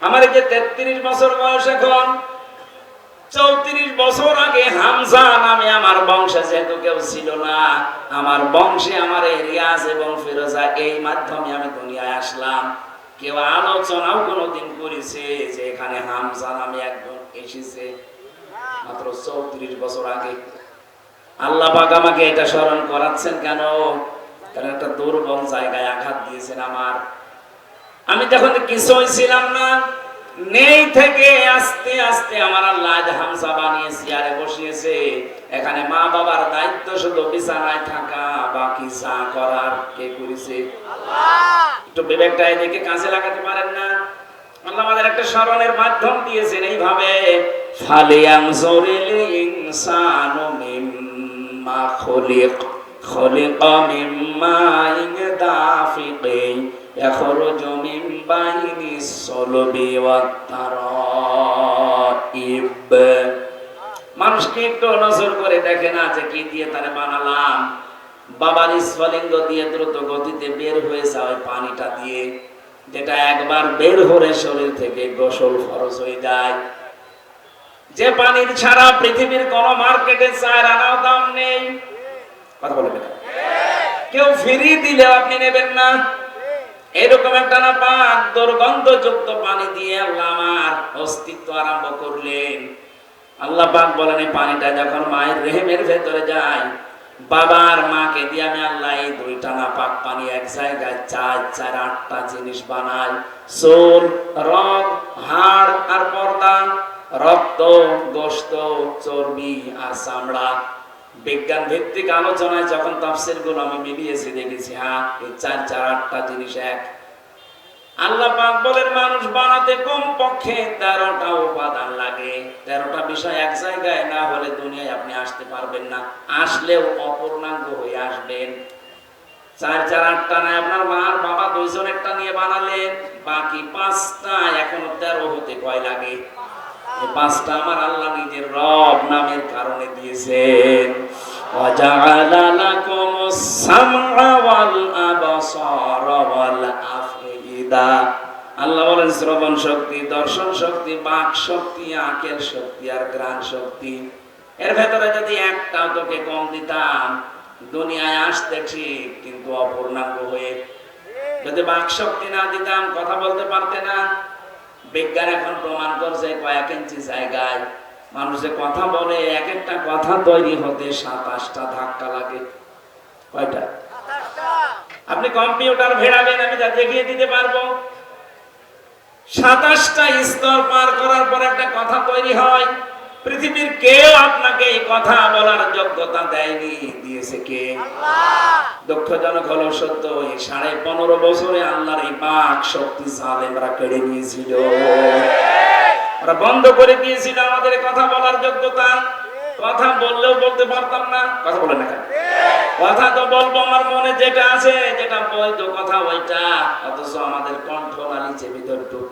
আমার এই যে 33 বছর বয়স, এখন 34 বছর আগে হামজা নামে আমার বংশে যেহেতু কেউ ছিল না, আমার বংশে আমার এই রিয়াজ এবং ফিরোজা এই মাধ্যমে আমি দুনিয়ায় আসলাম। কেউ আলোচনাও কোনোদিন করেছে যে এখানে হামজা নামে একজন এসেছে? মাত্র 34 বছর আগে। আল্লাহ পাক আমাকে এটা স্মরণ করাচ্ছেন কেন? কারণ একটা দুর্বল জায়গায় আঘাত দিয়েছেন আমার। আমি তখন কিছুই ছিলাম না, নেই থেকে আস্তে আস্তে আমার আল্লাহ হামজা বানিয়ে চেয়ারে বসিয়েছে। এখানে মা বাবার দায়িত্ব শুধু বিছানায় থাকা, বাকি যা করার কে করেছে? আল্লাহ। একটু বিবেকটা এদিকে কাজে লাগাতে পারেন না? আল্লাহ আমাদের একটা স্মরণের মাধ্যম দিয়েছেন এইভাবে, ফালিয়ানজুরিল ইনসানু মিম্মা খুলিক খুলিকা মিম্মা দাফিকিন ইয়াখরুজু মিন বাইনিস সুলবি ওয়াত তারাইব। মানুষকে একটু নজর করে দেখে না যে কি দিয়ে তারে বানালাম। বাবার স্ফলিঙ্গ দিয়ে দ্রুত গতিতে বের হয়ে যাওয়া পানিটা দিয়ে, যেটা একবার বের হলে শরীর থেকে গোসল ফরজ হয়ে যায়, যে পানির ছাড়া পৃথিবীর কোন মার্কেটে 4 আনাও দাম নেই। কথা বলবেন না, কেউ ফ্রি দিলে আপনি নেবেন না। এরকম একটা না পাক দুর্গন্ধযুক্ত পানি দিয়ে আল্লাহ আমার অস্তিত্ব আরম্ভ করলেন। আল্লাহ পাক বলেন, এই পানিটা যখন মায়ের রেহেমের ভেতরে যায়, বাবার মাকে দিয়ে আমি আল্লাহ এই 2টা না পাক পানি এক জায়গায় 8টা জিনিস বানাই। চুল, রগ, হাড় আর পর্দা, রক্ত, গোশত, চর্বি আর চামড়া। বিজ্ঞান ভিত্তিক আলোচনায় যখন তাফসীর গুলো আমি মিলিয়েছি দেখেছি, এই 8টা জিনিস এক। আল্লাহ পাক বলেন, মানুষ বানাতে কমপক্ষে 13টা উপাদান লাগে। 13টা বিষয় এক জায়গায় না হলে দুনিয়ায় আপনি আসতে পারবেন না, আসলেও অপূর্ণাঙ্গ হয়ে আসবেন। 8টা নয়, আপনার মা আর বাবা 2 জন একটা নিয়ে বানালেন, বাকি 5টা এখনো 13 হতে কয় লাগে? 5টা আমার আল্লাহ নিজের রব নামের কারণে দিয়েছেন। ওয়াজআলা লাকুমুস সামআ ওয়াল আবসারা ওয়াল আফইদা। আল্লাহ বলেন, শ্রবণ শক্তি, দর্শন শক্তি, বাক শক্তি, আকেল শক্তি আর ঘ্রাণ শক্তি। এর ভেতরে যদি একটাও তোকে কম দিতাম, দুনিয়ায় আসতে ঠিক কিন্তু অপূর্ণাঙ্গ হয়ে। যদি বাক শক্তি না দিতাম কথা বলতে পারতে না। বিজ্ঞান এখন প্রমাণ করছে কয়েক ইঞ্চি জায়গায় মানুষে কথা বলে, এক একটা কথা তৈরি হতে 27টা ধাক্কা লাগে। কয়টা? আপনি কম্পিউটার ভেড়াবেন, আমি তা দেখিয়ে দিতে পারবো। 27টা স্তর পার করার পর একটা কথা তৈরি হয়। পৃথিবীর কেউ আপনাকে এই কথা বলার যোগ্যতা দেয়নি। দিয়েছে কে? আল্লাহ। দুঃখজনক হলো সত্য, এই 15.5 বছরে আল্লাহর এই বাক শক্তি জালেমরা কেড়ে নিয়েছিল। ওরা বন্ধ করে দিয়েছিল আমাদের কথা বলার যোগ্যতা। কথা বললেও বলতে পারতাম না। কথা বলে না কেন? কথা তো বলবো আমার মনে যেটা আছে, যেটা বৈধ কথা ওইটা, অথচ আমাদের কণ্ঠ নালিছে ভিতরটুক।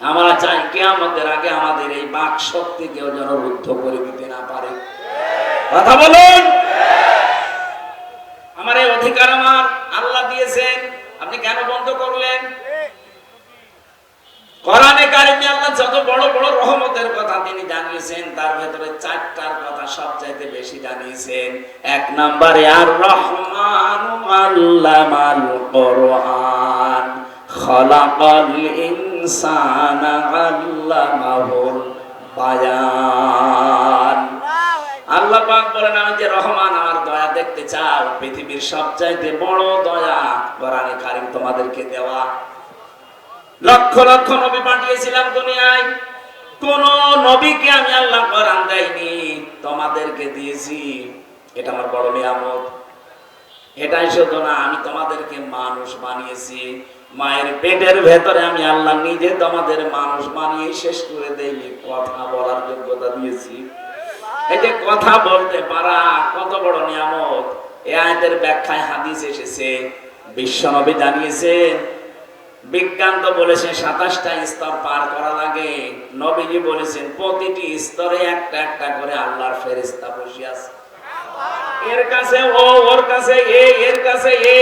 আমরা চাই কিয়ামতের আগে আমাদের এই বাক শক্তি কেউ যেন রুদ্ধ করে দিতে না পারে। কথা বলুন। আমার এই অধিকার আমার আল্লাহ দিয়েছেন, আপনি কেন বন্ধ করলেন? কোরআনে কারিমে আল্লাহ যত বড় বড় রহমতের কথা তিনি জানিয়েছেন, তার ভেতরে 4টার কথা সবচাইতে বেশি জানিয়েছেন। 1 নম্বরে আর রহমান আল্লামাল কোরআন খালাকাল ইনসানা আল্লামাহুল বায়ান। আল্লাহ পাক বলেন, আমি যে রহমান, আমার দয়া দেখতে চাও, পৃথিবীর সবচাইতে বড় দয়া কোরআনে কারিম তোমাদেরকে দেওয়া। লক্ষ লক্ষ নবী পাঠিয়েছিলাম দুনিয়ায়, কোন নবীকে আমি আল্লাহ কোরআন দেইনি, তোমাদেরকে দিয়েছি। এটা আমার বড় নিয়ামত। এটাই শুধু না, আমি তোমাদেরকে মানুষ বানিয়েছি। মায়ের পেটের ভেতরে আমি আল্লাহ নিজে তোমাদের মানুষ বানিয়ে শেষ করে দেইনি, কথা বলার যোগ্যতা দিয়েছি। এই যে কথা বলতে পারা কত বড় নিয়ামত। এই আয়াতের ব্যাখ্যায় হাদিস এসেছে, বিশ্বনবী জানিয়েছেন, বিজ্ঞান তো বলেছে 27টা স্তর পার করা লাগে। নবীজি বলেছেন প্রতিটি স্তরে একটা একটা করে আল্লাহর ফেরেশতা বসে আছে। এর কাছে ও, ওর কাছে এ, এর কাছে এ,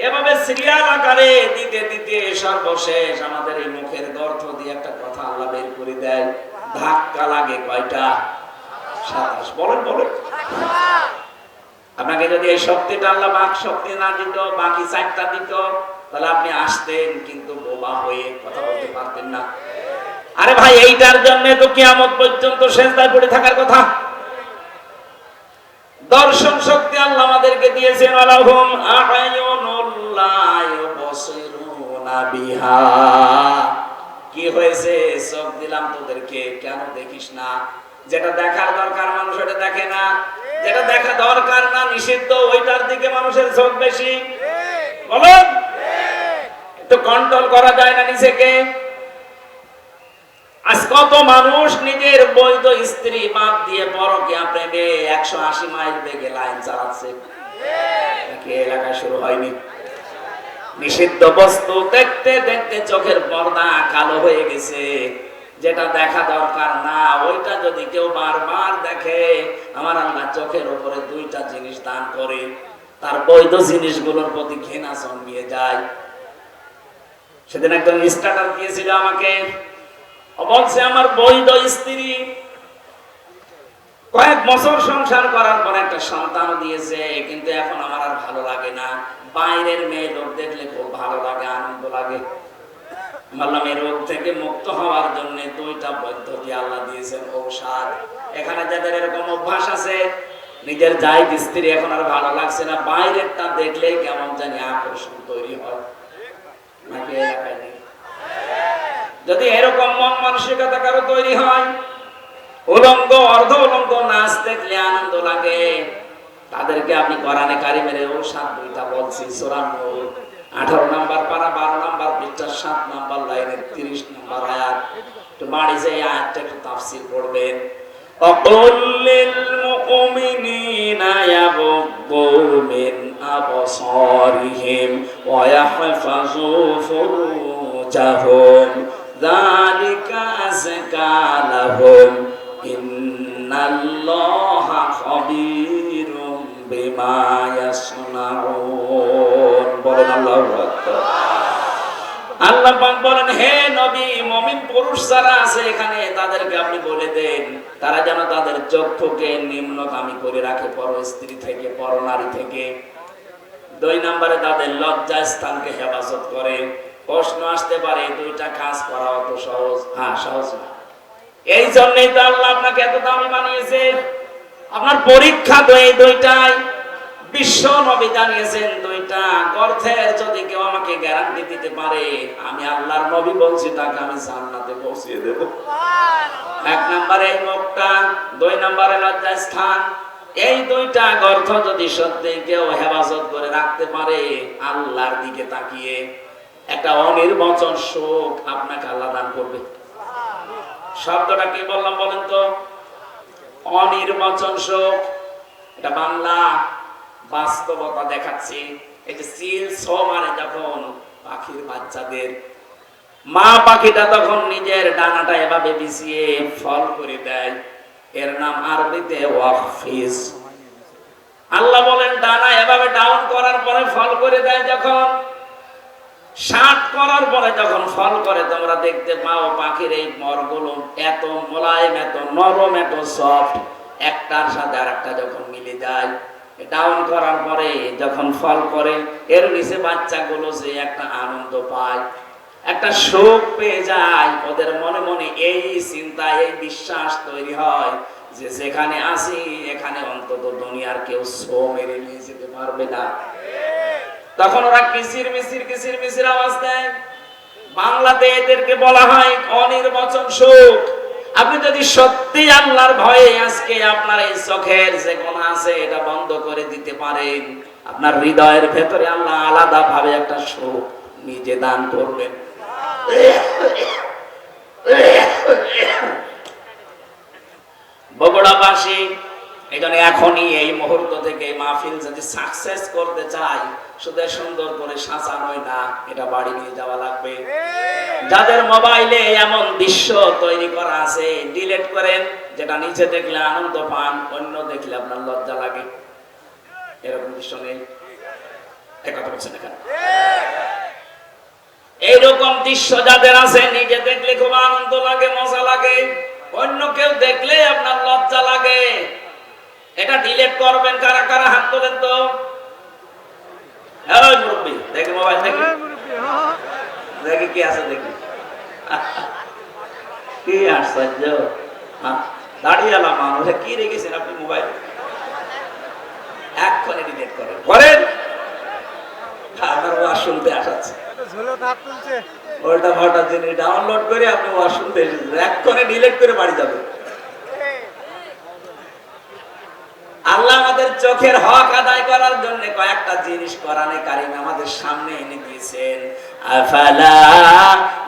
এভাবে সিরিয়াল আকারে দিতে দিতে সর্বশেষ আমাদের এই মুখের গর্ত দিয়ে একটা কথা আল্লাহ বের করে দেয়। ধাক্কা লাগে কয়টা? 27। বলেন বলেন। আপনাকে যদি এই শক্তিটা আল্লাহ বাক শক্তি না দিত, বাকি 4টা দিত, তাহলে আপনি আসতেন কিন্তু বোবা হয়ে কথা বলতে পারতেন না। আরে ভাই, এইটার জন্য তো কিয়ামত পর্যন্ত সেজদায় পড়ে থাকার কথা। দর্শন শক্তি আল্লাহ আমাদেরকে দিয়েছেন, আলাহুম আ'য়ুনুল লা ইউবসিরুনা বিহা। কি হয়েছে? চোখ দিলাম তোদেরকে, কেন দেখিস না? যেটা দেখার দরকার মানুষ ওটা দেখে না, যেটা দেখা দরকার না, নিষিদ্ধ, ওইটার দিকে মানুষের চোখ বেশি। বলুন, তো কন্ট্রোল করা যায় না নিজেকে। আজ কত মানুষ নিজের বৈধ স্ত্রী বাদ দিয়ে পরকীয়া প্রেমে 180 মাইল বেগে লাইন চালাচ্ছে। নাকি এলাকা শুরু হয়নি? নিষিদ্ধ বস্তু দেখতে দেখতে চোখের পর্দা কালো হয়ে গেছে। যেটা দেখা দরকার না ওইটা যদি কেউ বারবার দেখে, আমার আল্লাহ চোখের উপরে 2টা জিনিস দান করে, তার বৈধ জিনিসগুলোর প্রতি ঘৃণা জন্মিয়ে যায়। সেদিন একজন স্ট্যাটাস দিয়েছিল আমাকে, বলছে আমার বৈধ স্ত্রী কয়েক বছর সংসার করার পর একটা সন্তান দিয়েছে, কিন্তু এখন আমার আর ভালো লাগে না। বাইরের মেয়ে লোক দেখলে খুব ভালো লাগে, আনন্দ লাগে। বললাম, এই রোগ থেকে মুক্ত হওয়ার জন্য 2টা পদ্ধতি আল্লাহ দিয়েছেন, ঔষধ। এখানে যাদের এরকম অভ্যাস আছে, নিজের জায়েজ স্ত্রী এখন আর ভালো লাগছে না, বাইরেরটা দেখলেই কেমন জানি আকর্ষণ তৈরি হয়, নাকি এলাকায় নেই? যদি এরকম মন মানসিকতা কারো তৈরি হয়, উলঙ্গ অর্ধ উলঙ্গ নাচ দেখলে আনন্দ লাগে, তাদেরকে আপনি কোরআনে কারিমের ঔষধ 2টা বলছি। সূরা নূর 18 নম্বর পারা 12 নম্বর পৃষ্ঠা 7 নম্বর লাইনের 30 নম্বর আয়াত। তো বাড়ি যে আয়াতটা একটু তাফসীর করবেন। অকুল লিল মুমিনিনা ইয়াগুদ্দু মিন আবসারিহিম ওয়া ইয়াহফাযু ফুরুজাহুম যালিকা আযকা লাহুম ইন্নাল্লাহা খাবীরুম বিমা ইয়াসনাউন। বলেন আল্লাহু আকবার। আল্লাহ পাক বলেন, হে নবী, মুমিন পুরুষ যারা আছে এখানে তাদেরকে আপনি বলে দেন, তারা যেন তাদের চক্ষুকে নিম্নগামী করে রাখে পর স্ত্রী থেকে, পর নারী থেকে। দুই নম্বরে তাদের লজ্জা স্থানকে হেফাজত করে। প্রশ্ন আসতে পারে দুইটা কাজ করা অত সহজ? হ্যাঁ, সহজ না। এই জন্যই তো আল্লাহ আপনাকে এত দামি বানিয়েছে। আপনার পরীক্ষা তো এই দুইটাই। বিশ্ব নবী জানিয়েছেন দুইটা গর্থের যদি কেউ আমাকে গ্যারান্টি দিতে পারে, আমি আল্লাহর নবী বলছি তাকে আমি জান্নাতে পৌঁছিয়ে দেব। এক নম্বরে এই মুখটা, দুই নম্বরে লজ্জা স্থান। এই দুইটা গর্থ যদি সত্যি কেউ হেফাজত করে রাখতে পারে, আল্লাহর দিকে তাকিয়ে একটা অনির্বচন সুখ আপনাকে আল্লাহ দান করবে। শব্দটা কি বললাম বলেন তো? অনির্বচন সুখ। এটা বাংলা বাস্তবতা দেখাচ্ছি। এই যে সিল ছো মানে যখন পাখির বাচ্চাদের মা পাখিটা তখন নিজের ডানাটা এভাবে বিছিয়ে ফল করে দেয়, এর নাম আরবিতে ওয়াকফিজ। আল্লাহ বলেন ডানা এভাবে ডাউন করার পরে ফল করে দেয়, যখন শার্ট করার পরে যখন ফল করে, তোমরা দেখতে পাও পাখির এই মরগুলো এত মোলায়েম, এত নরম, এত সফট, একটার সাথে আরেকটা যখন মিলে যায়, ডাউন করার পরে যখন ফল করে, এর নিচে বাচ্চাগুলো যে একটা আনন্দ পায়, একটা সুখ পেয়ে যায়। ওদের মনে মনে এই চিন্তা, এই বিশ্বাস তৈরি হয় যে যেখানে আসি এখানে অন্তত দুনিয়ার কেউ ছো মেরে নিয়ে যেতে পারবে না। তখন ওরা কিচির মিচির আওয়াজ দেয়। বাংলাতে এদেরকে বলা হয় অনির্বচন সুখ। আপনি যদি সত্যি আল্লাহর ভয়ে আজকে আপনার এই চোখের যে কোণা আছে এটা বন্ধ করে দিতে পারেন, আপনার হৃদয়ের ভেতরে আল্লাহ আলাদা ভাবে একটা সুখ নিজে দান করবেন। বগুড়াবাসী এই জন্য এখনই এই মুহূর্ত থেকে মাহফিল যদি সাকসেস করতে চাই, শুধু সুন্দর করে সাজানোই না, এটা বাড়ি নিয়ে যাওয়া লাগবে। যাদের মোবাইলে এমন দৃশ্য তৈরি করা আছে, ডিলিট করেন। যেটা নিচে দেখলে আনন্দ পান, অন্য দেখলে আপনার লজ্জা লাগে। এরকম দৃশ্য নেই? কথা বলছেন এখানে? এইরকম দৃশ্য যাদের আছে, নিজে দেখলে খুব আনন্দ লাগে, মজা লাগে, অন্য কেউ দেখলে আপনার লজ্জা লাগে। এটা ডিলিট করবেন। কারা কারা হাত তোলেন তো? এই মুরব্বি, দেখি মোবাইল দেখি, দেখি কি আছে, দেখি। কি আশ্চর্য! দাঁড়িয়ে এলাম মানুষ, কি রেখেছেন আপনি মোবাইল? এক্ষণে ডিলিট করেন। করেন, আপনার ওয়াজ শুনতে আসাচ্ছে, উল্টা পাল্টা জিনিস ডাউনলোড করে আপনি ওয়াজ শুনতে এসেছেন, এক্ষণে ডিলিট করে বাড়ি যাবেন। আল্লাহ আমাদের চোখের হক আদায় করার জন্য কয়েকটা জিনিস কোরআনে কারিমে আমাদের সামনে এনে দিয়েছেন। আফালা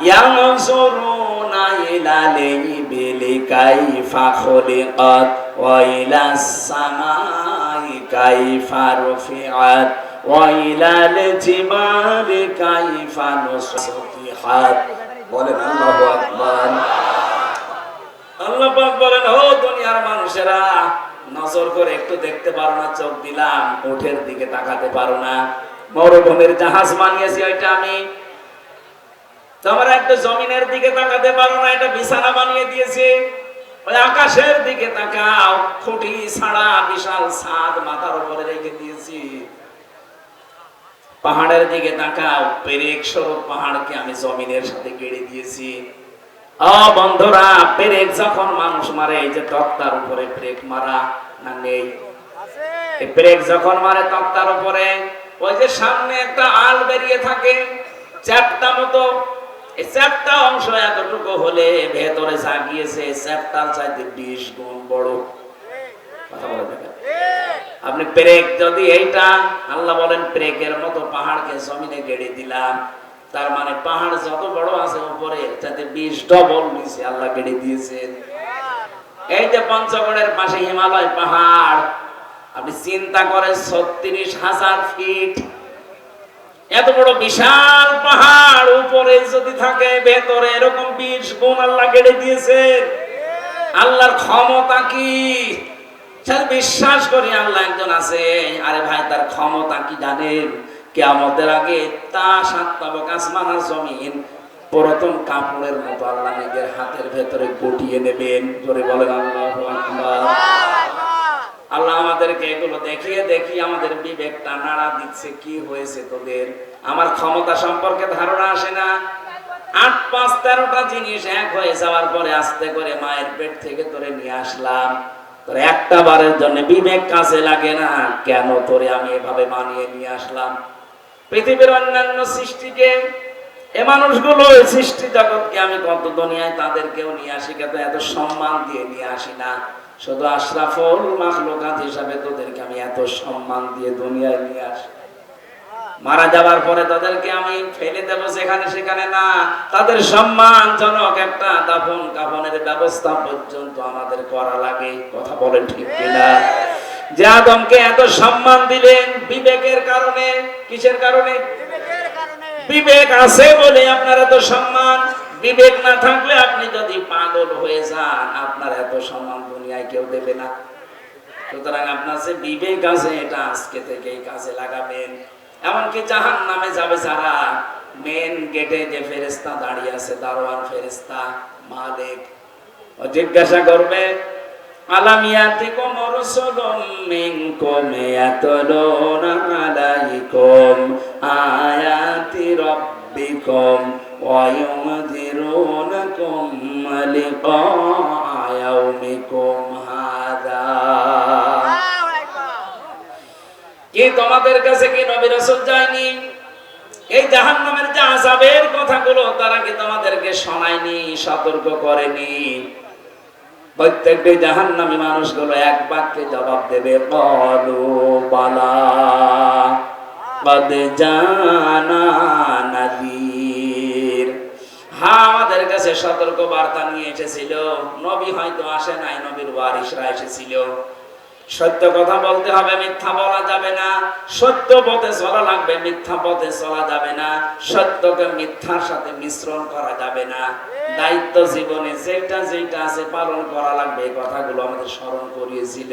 ইয়ানজুরুনা ইলাল ইবিলি কাইফা খুলিকাত ওয়া ইলাস সামাই কাইফা রুফিআত ওয়া ইলাল জিবালি কাইফা নুসিহাত। বলেন আল্লাহু আকবার। আল্লাহ পাক বলেন, ও দুনিয়ার মানুষেরা, নজর করে একটু দেখতে পারো না? চোখ দিলাম, উঠের দিকে তাকাতে পারো না? মরুভূমির জাহাজ বানিয়েছি ওইটা আমি। তোমরা একটু জমিনের দিকে তাকাতে পারো না? এটা বিছানা বানিয়ে দিয়েছি। ওই আকাশের দিকে তাকাও, খুঁটি ছাড়া বিশাল ছাদ মাথার উপরে রেখে দিয়েছি। পাহাড়ের দিকে তাকাও, পেরেক স্বরূপ পাহাড়কে আমি জমিনের সাথে গেড়ে দিয়েছি। বন্ধুরা, পেরেক যখন মানুষ মারে, এই যে তক্তার উপরে পেরেক মারা না নেই? পেরেক যখন মারে তক্তার উপরে, ওই যে সামনে একটা আল বেরিয়ে থাকে চ্যাপ্টা মতো, এই চ্যাপ্টা অংশ এতটুকু হলে ভেতরে যা গিয়েছে চ্যাপ্টার চাইতে 20 গুণ বড়। কথা বলে দেখেন আপনি। পেরেক যদি এইটা, আল্লাহ বলেন পেরেকের মতো পাহাড়কে জমিনে গেড়ে দিলাম, তার মানে পাহাড় যত বড় আছে উপরে তাতে 20 ডবল নিচে আল্লাহ গেড়ে দিয়েছেন। এই যে পঞ্চগড়ের পাশে হিমালয় পাহাড়, আপনি চিন্তা করেন 36,000 ফিট, এত বড় বিশাল পাহাড় উপরে যদি থাকে, ভেতরে এরকম 20 গুণ আল্লাহ গেড়ে দিয়েছেন। আল্লাহর ক্ষমতা কি! বিশ্বাস করি আল্লাহ একজন আছে। আরে ভাই, তার ক্ষমতা কি জানেন? কিয়ামতের আগে তা 7 তাবক আসমান আর জমিন পুরাতন কাপড়ের মতো আল্লাহ নিজের হাতের ভেতরে গুটিয়ে নেবেন। জোরে বলেন আল্লাহু আকবার। আল্লাহ আমাদেরকে এগুলো দেখিয়ে দেখিয়ে আমাদের বিবেকটা নাড়া দিচ্ছে। কি হয়েছে তোদের? আমার ক্ষমতা সম্পর্কে ধারণা আসে না। ৮, ৫, ১৩টা জিনিস এক হয়ে যাওয়ার পরে আস্তে করে মায়ের পেট থেকে তোরে নিয়ে আসলাম, তোর একটা বারের জন্য বিবেক কাজে লাগে না। কেন তোরে আমি এভাবে মানিয়ে নিয়ে আসলাম? পৃথিবীর অন্যান্য সৃষ্টিকে, এ মানুষগুলো সৃষ্টি জগৎকে আমি কত দুনিয়ায় তাদেরকেও নিয়ে আসি, কিন্তু এত সম্মান দিয়ে নিয়ে আসি না। শুধু আশরাফুল মাখলুকাত হিসাবে তোদেরকে আমি এত সম্মান দিয়ে দুনিয়ায় নিয়ে আসি। মারা যাবার পরে তাদেরকে আমি ফেলে দেবো যেখানে সেখানে না, তাদের সম্মানজনক একটা দাফন কাফনের ব্যবস্থা পর্যন্ত আমাদের করা লাগে। কথা বলেন ঠিক কিনা? যে আদমকে এত সম্মান দিলেন বিবেকের কারণে। কিসের কারণে? বিবেক আছে বলে আপনার এত সম্মান। বিবেক না থাকলে আপনি যদি পাগল হয়ে যান, আপনার এত সম্মান দুনিয়ায় কেউ দেবে না। সুতরাং আপনার যে বিবেক আছে এটা আজকে থেকেই কাজে লাগাবেন। এমনকি জাহান্নামে যাবে যারা, মেন গেটে যে ফেরেশতা দাঁড়িয়ে আছে, দারোয়ান ফেরেশতা মালিক, ও জিজ্ঞাসা করবে, আলাম ইয়াতিকুম রাসূলুম মিনকুম ইয়াতলুনা আলাইকুম আয়াতি রাব্বিকুম ওয়া ইউনযিরুনাকুম লিকা ইয়াউমিকুম হাযা। কি তোমাদের কাছে কি নবী রাসূল যায়নি? এই জাহান্নামের যে আযাবের কথাগুলো তারা কি তোমাদেরকে শোনায়নি, সতর্ক করেনি? প্রত্যেকটি জাহান্নামী মানুষগুলো এক বাক্যে জবাব দেবে, ক্বালু বালা ক্বাদ জানা নাযীর। হ্যাঁ, আমাদের কাছে সতর্ক বার্তা নিয়ে এসেছিল। নবী হয়তো আসে নাই, নবীর ওয়ারিসরা এসেছিল। সত্য কথা বলতে হবে, মিথ্যা বলা যাবে না। সত্য পথে চলা লাগবে, মিথ্যা পথে চলা যাবে না। সত্যকে মিথ্যার সাথে মিশ্রণ করা যাবে না। দায়িত্ব জীবনে যেটা যেটা আছে পালন করা লাগবে। এই কথাগুলো আমাদের স্মরণ করিয়েছিল,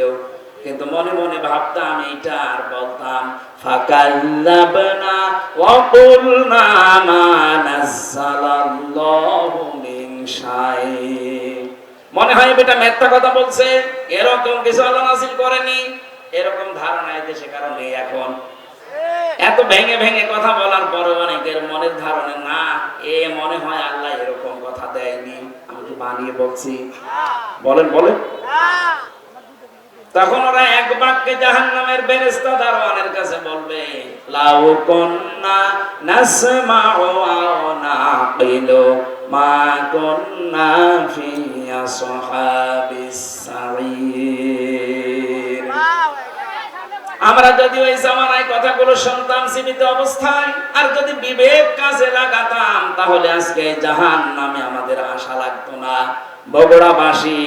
কিন্তু মনে মনে ভাবতাম এইটা আর বলতাম, ফাকাল্লাবনা ওয়া কুলনা মা নাযালাল্লাহু মিন শাই। মনে হয় বেটা মিথ্যা কথা বলছে, এরকম কিছু আল্লাহ নাযিল করেনি। এরকম ধারণা এই দেশে কারণে এখন এত ভেঙে ভেঙে কথা বলার পরে অনেকের মনের ধারণা না, এ মনে হয় আল্লাহ এরকম কথা দেয়নি, আমি কি বানিয়ে বলছি? বলেন বলেন। তখন ওরা এক বাক্যে জাহান্নামের ফেরেশতা দারওয়ানের কাছে বলবে, লাউ কুন্না নাসমাউ আও নাকিলু মা কুন্না ফি আসহাবিস সাঈর। আমরা যদি ওই জামানায় কথাগুলো শুনতাম জীবিত অবস্থায়, আর যদি বিবেক কাজে লাগাতাম, তাহলে আজকে জাহান্নামে আমাদের আশা লাগতো না। বগুড়াবাসী,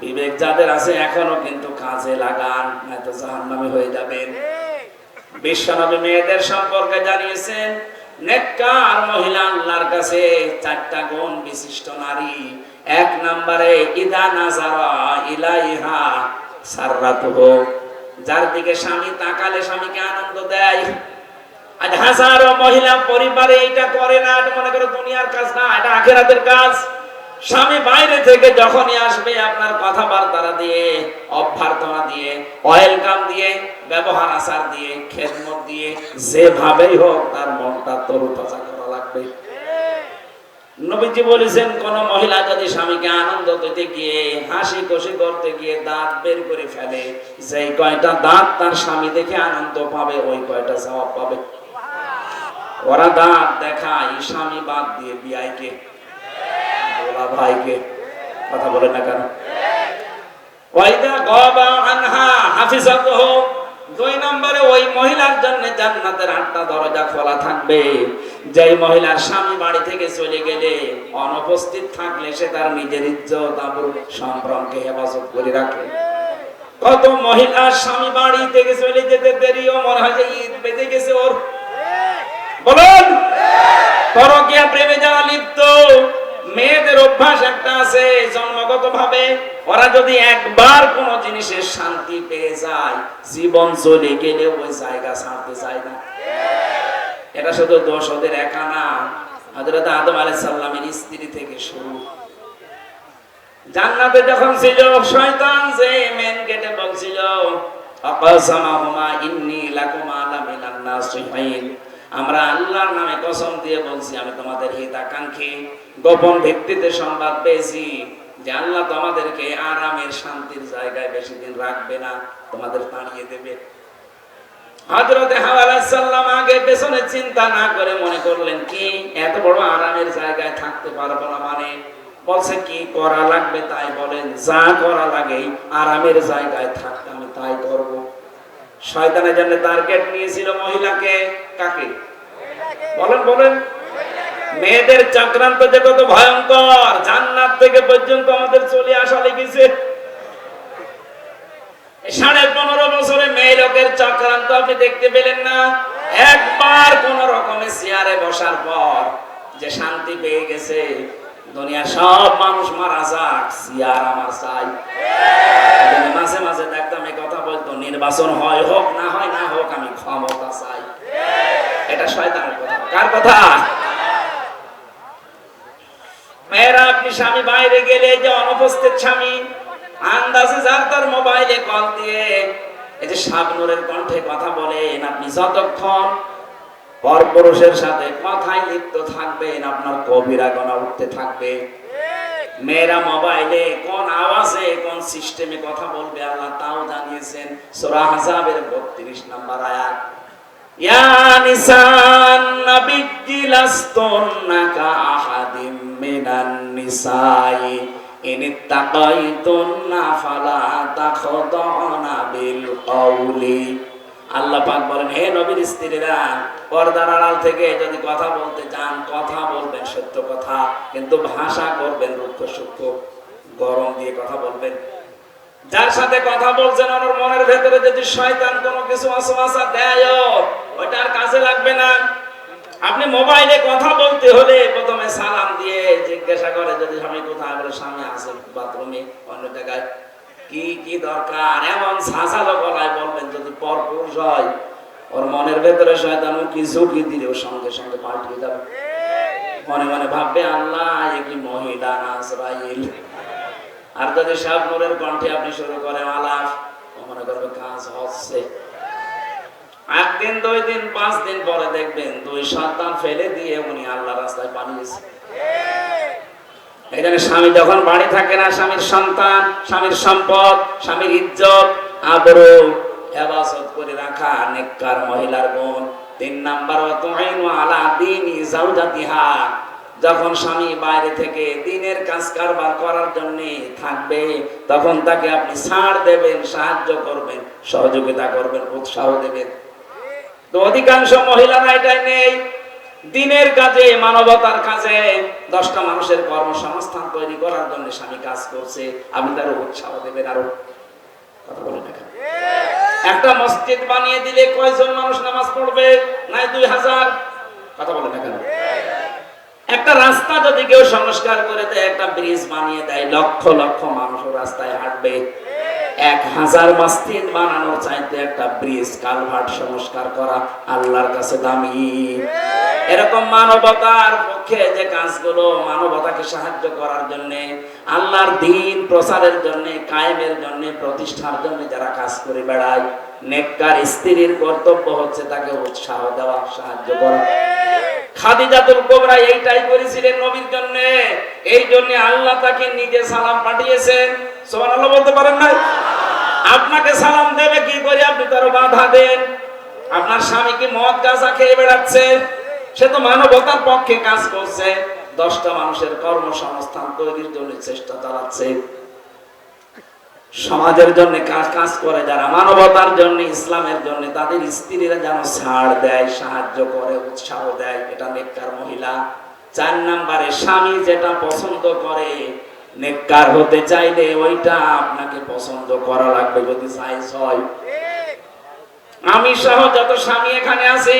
বিবেক যাদের আছে এখনো কিন্তু কাজে লাগান, নয়তো জাহান্নামে হয়ে যাবেন। বিশ্বনবী মেয়েদের সম্পর্কে জানিয়েছেন, নেককার মহিলা আল্লাহর কাছে 4টা গুণ বিশিষ্ট নারী। 1 নম্বরে ইদা নাজারা ইলাইহা সাররাতুহু, যার দিকে স্বামী তাকালে স্বামীকে আনন্দ দেয়। আজ হাজারো মহিলা পরিবারে এটা করে না, এটা মনে করে দুনিয়ার কাজ না, এটা আখিরাতের কাজ। স্বামী বাইরে থেকে যখনই আসবে, আপনার কথাবার্তা দিয়ে, অভ্যর্থনা দিয়ে, ওয়েলকাম দিয়ে, ব্যবহার আচার দিয়ে, খেদমত দিয়ে, যেভাবেই হোক তার মনটা তরুতাজা করা লাগবে। নবীজি বলেছেন, কোন মহিলা যদি স্বামীকে আনন্দ দিতে গিয়ে, হাসি খুশি করতে গিয়ে দাঁত বের করে ফেলে, যেই কয়টা দাঁত তার স্বামী দেখে আনন্দ পাবে, ওই কয়টা সওয়াব পাবে। ওরা দাঁত দেখায় স্বামী বাদ দিয়ে বিয়াইকে, ওলা ভাইকে। কথা বলে না কেন? ওয়াইদা গাবা আনহা হাফিজাতুহু, 2 নম্বরে ওই মহিলার জন্য জান্নাতের 8টা দরজা খোলা থাকবে। যেই মহিলার স্বামী বাড়ি থেকে চলে গেলে, অনুপস্থিত থাকলে, সে তার নিজের ইজ্জত আবরু সম্ভ্রমকে হেফাজত করে রাখে। কত মহিলার স্বামী বাড়ি থেকে চলে যেতে দেরিও মনে হয় যে ঈদ বেজে গেছে ওর। বলুন, পরকীয়া প্রেমে যারা লিপ্ত, মেয়েদের অভ্যাস একটা আছে জন্মগত ভাবে, ওরা যদি একবার কোন জিনিসের শান্তি পেয়ে যায়, জীবন চলে গেলে ওই জায়গা ছাড়তে চায় না। এটা শুধু দোষ ওদের একা না, হযরত আদম আলাইহিস সালামের স্ত্রী থেকে শুরু। জান্নাতে যখন ছিল শয়তান যে মেন গেটে বলছিল আকাসামাহুমা ইন্নী লাকুমা লামিনান নাসিহিন, আমরা আল্লাহর নামে কসম দিয়ে বলছি আমি তোমাদের হিতাকাঙ্ক্ষী। গোপন ভিত্তিতে সংবাদ পেয়েছি যে আল্লাহ তোমাদেরকে আরামের শান্তির জায়গায় বেশি দিন রাখবে না, তোমাদের তাড়িয়ে দেবে। হযরত হাওয়া আলাইহিস সালাম আগে পেছনে চিন্তা না করে মনে করলেন কি এত বড় আরামের জায়গায় থাকতে পারবো না, মানে বলছে কি করা লাগবে তাই বলেন, যা করা লাগে আরামের জায়গায় থাকতে আমি তাই করব। শয়তানের জন্য টার্গেট নিয়েছিল মহিলাকে, কাকে বলেন বলেন? মেয়েদের চক্রান্ত যে কত ভয়ঙ্কর, জান্নাত থেকে পর্যন্ত আমাদের চলে আসা লেগেছে। 15.5 বছরে মেয়ে লোকের চক্রান্ত আপনি দেখতে পেলেন না? একবার কোন রকমে চেয়ারে বসার পর যে শান্তি পেয়ে গেছে, দুনিয়ার সব মানুষ মারা যাক, চেয়ার আমার চাই। মাঝে মাঝে দেখতাম এই কথা বলতো, নির্বাচন হয় হোক না হয় না হোক আমি ক্ষমতা চাই। এটা শয়তানের কথা। কার কথা? মেয়েরা, আপনি স্বামী বাইরে গেলে যে অনুপস্থিত স্বামী আন্দাজে যার তার মোবাইলে কল দিয়ে এই যে শাবনূরের কণ্ঠে কথা বলেন, আপনি যতক্ষণ পরপুরুষের সাথে কথায় লিপ্ত থাকবেন আপনার কবিরা গুনাহ উঠতে থাকবে। মেয়েরা মোবাইলে কোন আওয়াজে কোন সিস্টেমে কথা বলবে আল্লাহ তাও জানিয়েছেন। সূরা আহজাবের 32 নম্বর আয়াত, ইয়া নিসান নাবিয়্যি লাস্তুন্না কাআহাদিম মিনান নিসাই ইনিত্তাকাইতুন্না ফালা তাখদাউনা বিল কওলি। আল্লাহ পাক বলেন, হে নবীর স্ত্রীরা, পর্দার আড়াল থেকে যদি কথা বলতে চান কথা বলবেন সত্য কথা, কিন্তু ভাষা করবেন রুক্ষ সূক্ষ্ম, গরম দিয়ে কথা বলবেন। যার সাথে কথা বলছেন ওর মনের ভেতরে যদি শয়তান কোনো কিছু ওয়াসওয়াসা দেয় ওটা আর কাজে লাগবে না। আপনি মোবাইলে কথা বলতে হলে প্রথমে সালাম দিয়ে জিজ্ঞাসা করে যদি স্বামী কোথায়, বলে স্বামী আছে বাথরুমে অন্য জায়গায়, কি কি দরকার, এমন সাজালো গলায় বলবেন। যদি পরপুরুষ হয় ওর মনের ভেতরে শয়তান কিছু কি দিলে ওর সঙ্গে সঙ্গে পাল্টে যাবে, মনে মনে ভাববে আল্লাহ এ কি মহিলা না ইসরাইল। আর যদি শাবনূরের কণ্ঠে আপনি শুরু করেন আলাপ, ও মনে করবে কাজ হচ্ছে। একদিন 2 দিন 5 দিন পরে দেখবেন 2 সন্তান ফেলে দিয়ে উনি আল্লাহ রাস্তায় পালিয়েছে। এই জন্য স্বামী যখন বাড়ি থাকে না, স্বামীর সন্তান, স্বামীর সম্পদ, স্বামীর ইজ্জত আবরু হেফাজত করে রাখা নেককার মহিলার গুণ। 3 নাম্বার, ওয়াতুইনু আলা দীনি যাওজাতিহা, যখন স্বামী বাইরে থেকে দিনের কাজ কারবার করার জন্য থাকবে তখন তাকে আপনি ছাড় দেবেন, সাহায্য করবেন, সহযোগিতা করবেন, উৎসাহ দেবেন। তো অধিকাংশ মহিলারা এটাই নেই। দিনের কাজে, মানবতার কাজে 10টা মানুষের কর্মসংস্থান তৈরি করার জন্য স্বামী কাজ করছে, আপনি তার উৎসাহ দেবেন। আরো কথা বলে দেখেন, একটা মসজিদ বানিয়ে দিলে কয়জন মানুষ নামাজ পড়বে? নাই 2000। কথা বলে দেখেন, একটা রাস্তা যদি কেউ সংস্কার করে দেয়, একটা ব্রিজ বানিয়ে দেয়, লক্ষ লক্ষ মানুষ রাস্তায় হাঁটবে। 1000 মসজিদ বানানোর চাইতে একটা ব্রিজ কালভার্ট সংস্কার করা আল্লাহর কাছে দামি। এরকম মানবতার পক্ষে যে কাজগুলো, মানবতাকে সাহায্য করার জন্য, আল্লাহর দ্বীন প্রচারের জন্য, কায়েমের জন্য, প্রতিষ্ঠার জন্য যারা কাজ করে বেড়ায়, নেককার স্ত্রীর কর্তব্য হচ্ছে তাকে উৎসাহ দেওয়া, সাহায্য করা। খাদিজাতুল কুবরা এইটাই করেছিলেন নবীর জন্য। এই জন্য আল্লাহ তাকে নিজে সালাম পাঠিয়েছেন। সুবহানাল্লাহ বলতে পারেন না? আপনাকে সালাম দেবে কি করে? আপনি তার বাধা দেন। আপনার স্বামী কি মদ গাঁজা খেয়ে বেড়াচ্ছে? সে তো মানবতার পক্ষে কাজ করছে, 10টা মানুষের কর্মসংস্থান তৈরির জন্য চেষ্টা চালাচ্ছে। সমাজের জন্য কাজ করে যারা, মানবতার জন্য, ইসলামের জন্য, তাদের স্ত্রীরা যেন ছাড় দেয়, সাহায্য করে, উৎসাহ দেয়, এটা নেককার মহিলা। 4 নম্বরে, স্বামী যেটা পছন্দ করে, নেককার হতে চাইলে ওইটা আপনাকে পছন্দ করা লাগবে যদি জায়েজ হয়। আমি সহ যত স্বামী এখানে আছি,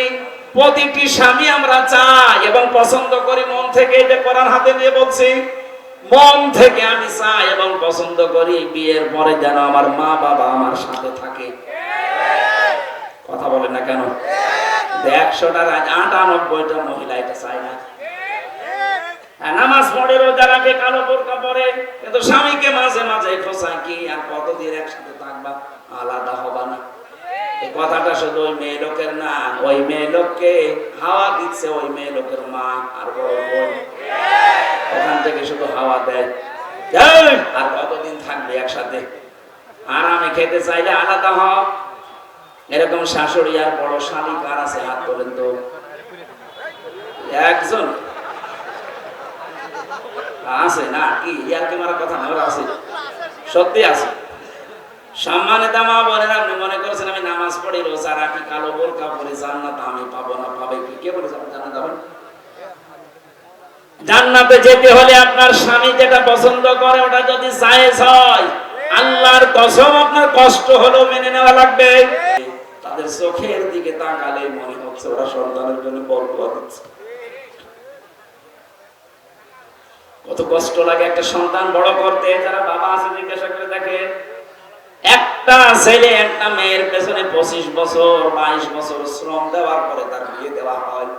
প্রতিটি স্বামী আমরা চাই এবং পছন্দ করি মন থেকে। যে কোরআন হাতে নিয়ে বলছি, মন থেকে আমি চাই এবং পছন্দ করি বিয়ের পরে যেন আমার মা বাবা আমার সাথে থাকে। কথা বলেন না কেন? 100টার 98টা মহিলা এটা চায় না। নামাজ পড়ে, রোজা রাখে, কালো বোরকা পরে, কিন্তু স্বামীকে মাঝে মাঝে খোঁচায় কি আর কতদিন একসাথে থাকবা, আলাদা হবা না। এই কথাটা শুধু ওই মেয়ে লোকের না, ওই মেয়ে লোককে হাওয়া দিচ্ছে ওই মেয়ে লোকের মা আর বড় বোন। ওখান থেকে শুধু হাওয়া দেয়, আর কতদিন থাকবে একসাথে, আরামে খেতে চাইলে আলাদা হও। এরকম শাশুড়ি আর বড় শালী কার আছে? হাত তোলেন তো। একজন আছে না? কি ইয়ার কি মারা কথা না? ওরা আছে, সত্যি আছে। সম্মানিত মা বোনেরা, আপনি মনে করছেন আমি নামাজ পড়ি, রোজা রাখি, কালো বোরকা পরে জান্নাত আমি পাবো না? পাবে কি? কে বলেছে আপনি জান্নাত পাবেন? জান্নাতে যেতে হলে আপনার স্বামী যেটা পছন্দ করে ওটা যদি জায়েজ হয়, আল্লাহর কসম আপনার কষ্ট হলেও মেনে নেওয়া লাগবে। তাদের চোখের দিকে তাকালে মনে হচ্ছে ওরা সন্তানের জন্য বরদোয়া দিচ্ছে। কত কষ্ট লাগে একটা সন্তান বড় করতে। যারা বাবা আছে জিজ্ঞাসা করে দেখে, একটা ছেলে একটা মেয়ের পেছনে 25 বছর 22 বছর শ্রম দেওয়ার পরে তার বিয়ে দেওয়া হয়।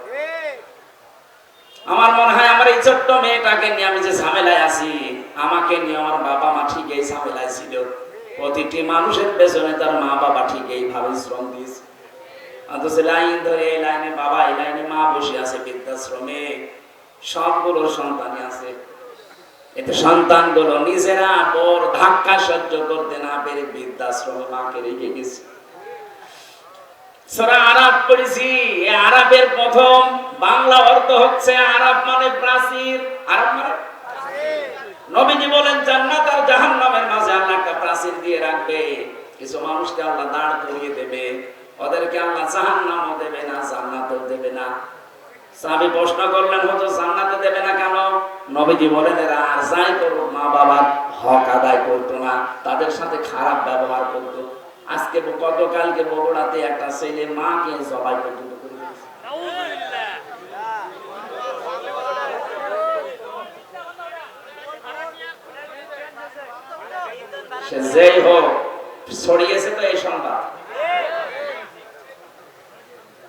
আমার মনে হয় আমার এই ছোট্ট মেয়েটাকে নিয়ে আমি যে ঝামেলায় আছি, আমাকে নিয়ে আমার বাবা মা ঠিক এই ঝামেলায় ছিল। প্রতিটি মানুষের পেছনে তার মা বাবা ঠিক এইভাবে শ্রম দিয়েছে। অথচ লাইন ধরে এই লাইনে বাবা, এই লাইনে মা বসে আছে বৃদ্ধাশ্রমে, সবগুলোর সন্তানই আছে। এতে সন্তানগুলো নিজেরা বড় ধাক্কা সহ্য করতে না পেরে বৃদ্ধাশ্রমে মাকে রেখে গেছে। সূরা আরাফ পড়েছি। এই আরাফের প্রথম বাংলা অর্থ হচ্ছে আরাফ মানে প্রাচীর। আরাফ মানে নবীজি বলেন জান্নাত আর জাহান্নামের মাঝে আল্লাহ একটা প্রাচীর দিয়ে রাখবে। কিছু মানুষকে আল্লাহ দাঁড় করিয়ে দেবে, ওদেরকে আল্লাহ জাহান্নামও দেবে না, জান্নাতও দেবে না। সাহাবী প্রশ্ন করলেন, হতো জান্নাতে দেবে না কেন? নবীজি বলেন এরা আর যাই করুক মা বাবার হক আদায় করতো না, তাদের সাথে খারাপ ব্যবহার করতো। আজকে গতকালকে বগুড়াতে একটা ছেলে মাকে জবাই পর্যন্ত করে দিয়েছে। সে যেই হোক ছড়িয়েছে তো এই সংবাদ।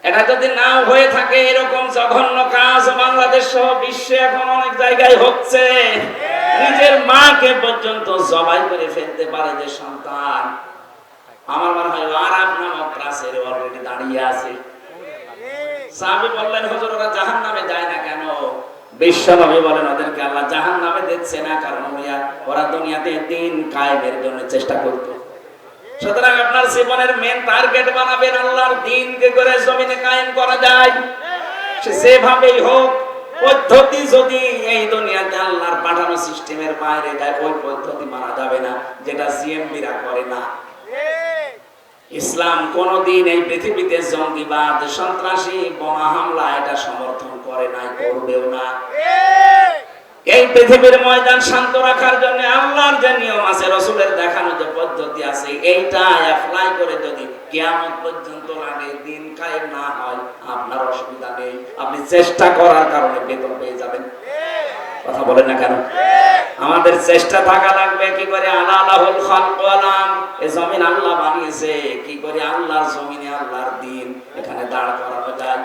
এটা যদি নাও হয়ে থাকে, এরকম জঘন্য কাজ বাংলাদেশ সহ বিশ্বে এখন অনেক জায়গায় হচ্ছে। নিজের মাকে পর্যন্ত জবাই করে ফেলতে পারে যে সন্তান। আমার মনে হয় আরাফ নামক প্রাচীরে অলরেডি দাঁড়িয়ে আছে। সাহাবী বললেন, হুজুর ওরা জাহান্নামে যায় না কেন? বিশ্বনবী বলেন ওদেরকে আল্লাহ জাহান্নামে দিচ্ছে না কারণ ওরা দুনিয়াতে দিন কায়েমের জন্য চেষ্টা করত। সুতরাং আপনার জীবনের মেন টার্গেট বানাবেন আল্লাহর দ্বীনকে করে জমিনে কায়েম করা যায়। সে যেভাবেই হোক, পদ্ধতি যদি এই দুনিয়াতে আল্লাহর পাঠানো সিস্টেমের বাইরে যায়, ওই পদ্ধতি মানা যাবে না, যেটা সিএমপিরা করে না। ইসলাম কোনদিন এই পৃথিবীতে জঙ্গিবাদ, সন্ত্রাসী, বোমা হামলা এটা সমর্থন করে নাই, করবেও না। এই পৃথিবীর ময়দান শান্ত রাখার জন্য আল্লাহর যে নিয়ম আছে, রাসূলের দেখানো যে পদ্ধতি আছে, এইটা অ্যাপ্লাই করে যদি কিয়ামত পর্যন্ত লাগে দিন কায়েম না হয়, আপনার অসুবিধা নেই, আপনি চেষ্টা করার কারণে বেতন পেয়ে যাবেন। কথা বলেন না কেন? আমাদের চেষ্টা থাকা লাগবে কি করে আলাহুল খালক ওয়াল আম, এই জমিন আল্লাহ বানিয়েছে, কি করে আল্লাহর জমিনে আল্লাহর দ্বীন এখানে দাঁড় করানো যায়।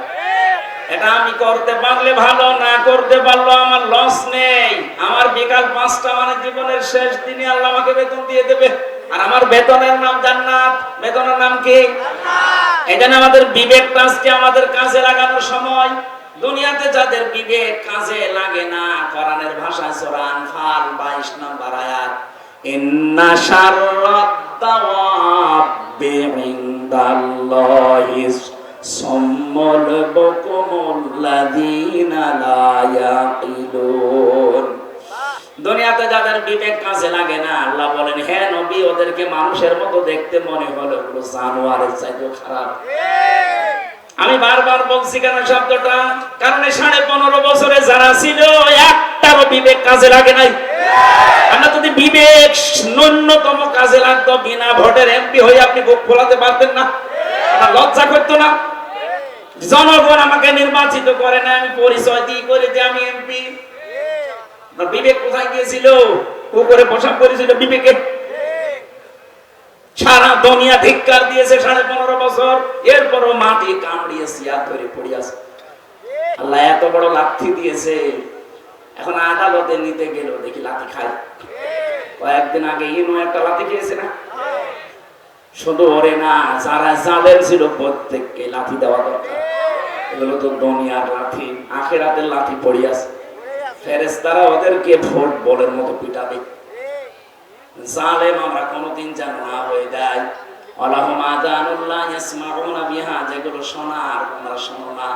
এটা আমি করতে পারলে ভালো, না করতে পারলো আমার লস নেই। আমার বিকাল 5টা মানে জীবনের শেষ দিনে আল্লাহ আমাকে বেতন দিয়ে দেবে, আর আমার বেতনের নাম জান্নাত। বেতনের নাম কি? জান্নাত। এজন্য আমাদের বিবেকটা আজকে আমাদের কাজে লাগানোর সময়। দুনিয়াতে যাদের বিবেক কাজে লাগে না, কোরআনের ভাষায় সূরা আনফাল 22 নম্বর আয়াত, ইন্না শাররাদ দাওয়াবি ইনদাল্লাহিস সাম্মুল বুকুমুল্লাযীনা লা ইয়াকিলুন। দুনিয়াতে যাদের বিবেক কাজে লাগে না, আল্লাহ বলেন হে নবী ওদেরকে মানুষের মতো দেখতে মনে হলো জানোয়ারের চাইতেও খারাপ। আমি বারবার বলছি কেন শব্দটা, কারণ 15.5 বছরে যারা ছিল একটারও বিবেক কাজে লাগে নাই। আমরা যদি বিবেক ন্যূনতম কাজে লাগতো, বিনা ভোটের এমপি হয়ে আপনি বুক ফোলাতে পারতেন না? আপনার লজ্জা করতো না? জনগণ আমাকে নির্বাচিত করে না, আমি পরিচয় দিই করে যে আমি এমপি। বিবেক কোথায় গিয়েছিল? উপরে পোশাক করেছিল বিবেকে। সারা দুনিয়া ধিক্কার দিয়েছে 15.5 বছর, এরপরও মাটি কামড়িয়ে সিয়া ধরে পড়ে আছে। আল্লাহ এত বড় লাথি দিয়েছে, এখন আদালতে নিতে গেল, দেখি লাথি খাই। কয়েকদিন আগে ইনো একটা লাথি খেয়েছে না? শুধু ওরে না, যারা জালেম ছিল প্রত্যেককে লাথি দেওয়া দরকার। এগুলো তো দুনিয়ার লাথি, আখিরাতের লাথি পড়িয়াছে। ফেরেশতারা ওদেরকে ভোট বলের মতো পিটাবে। জালেম আমরা কোনোদিন যেন না হয়ে যায়। আল্লাহুম আযানুল্লাহ ইয়াসমাউনা বিহা, যেগুলো শোনার তোমরা শোনো না।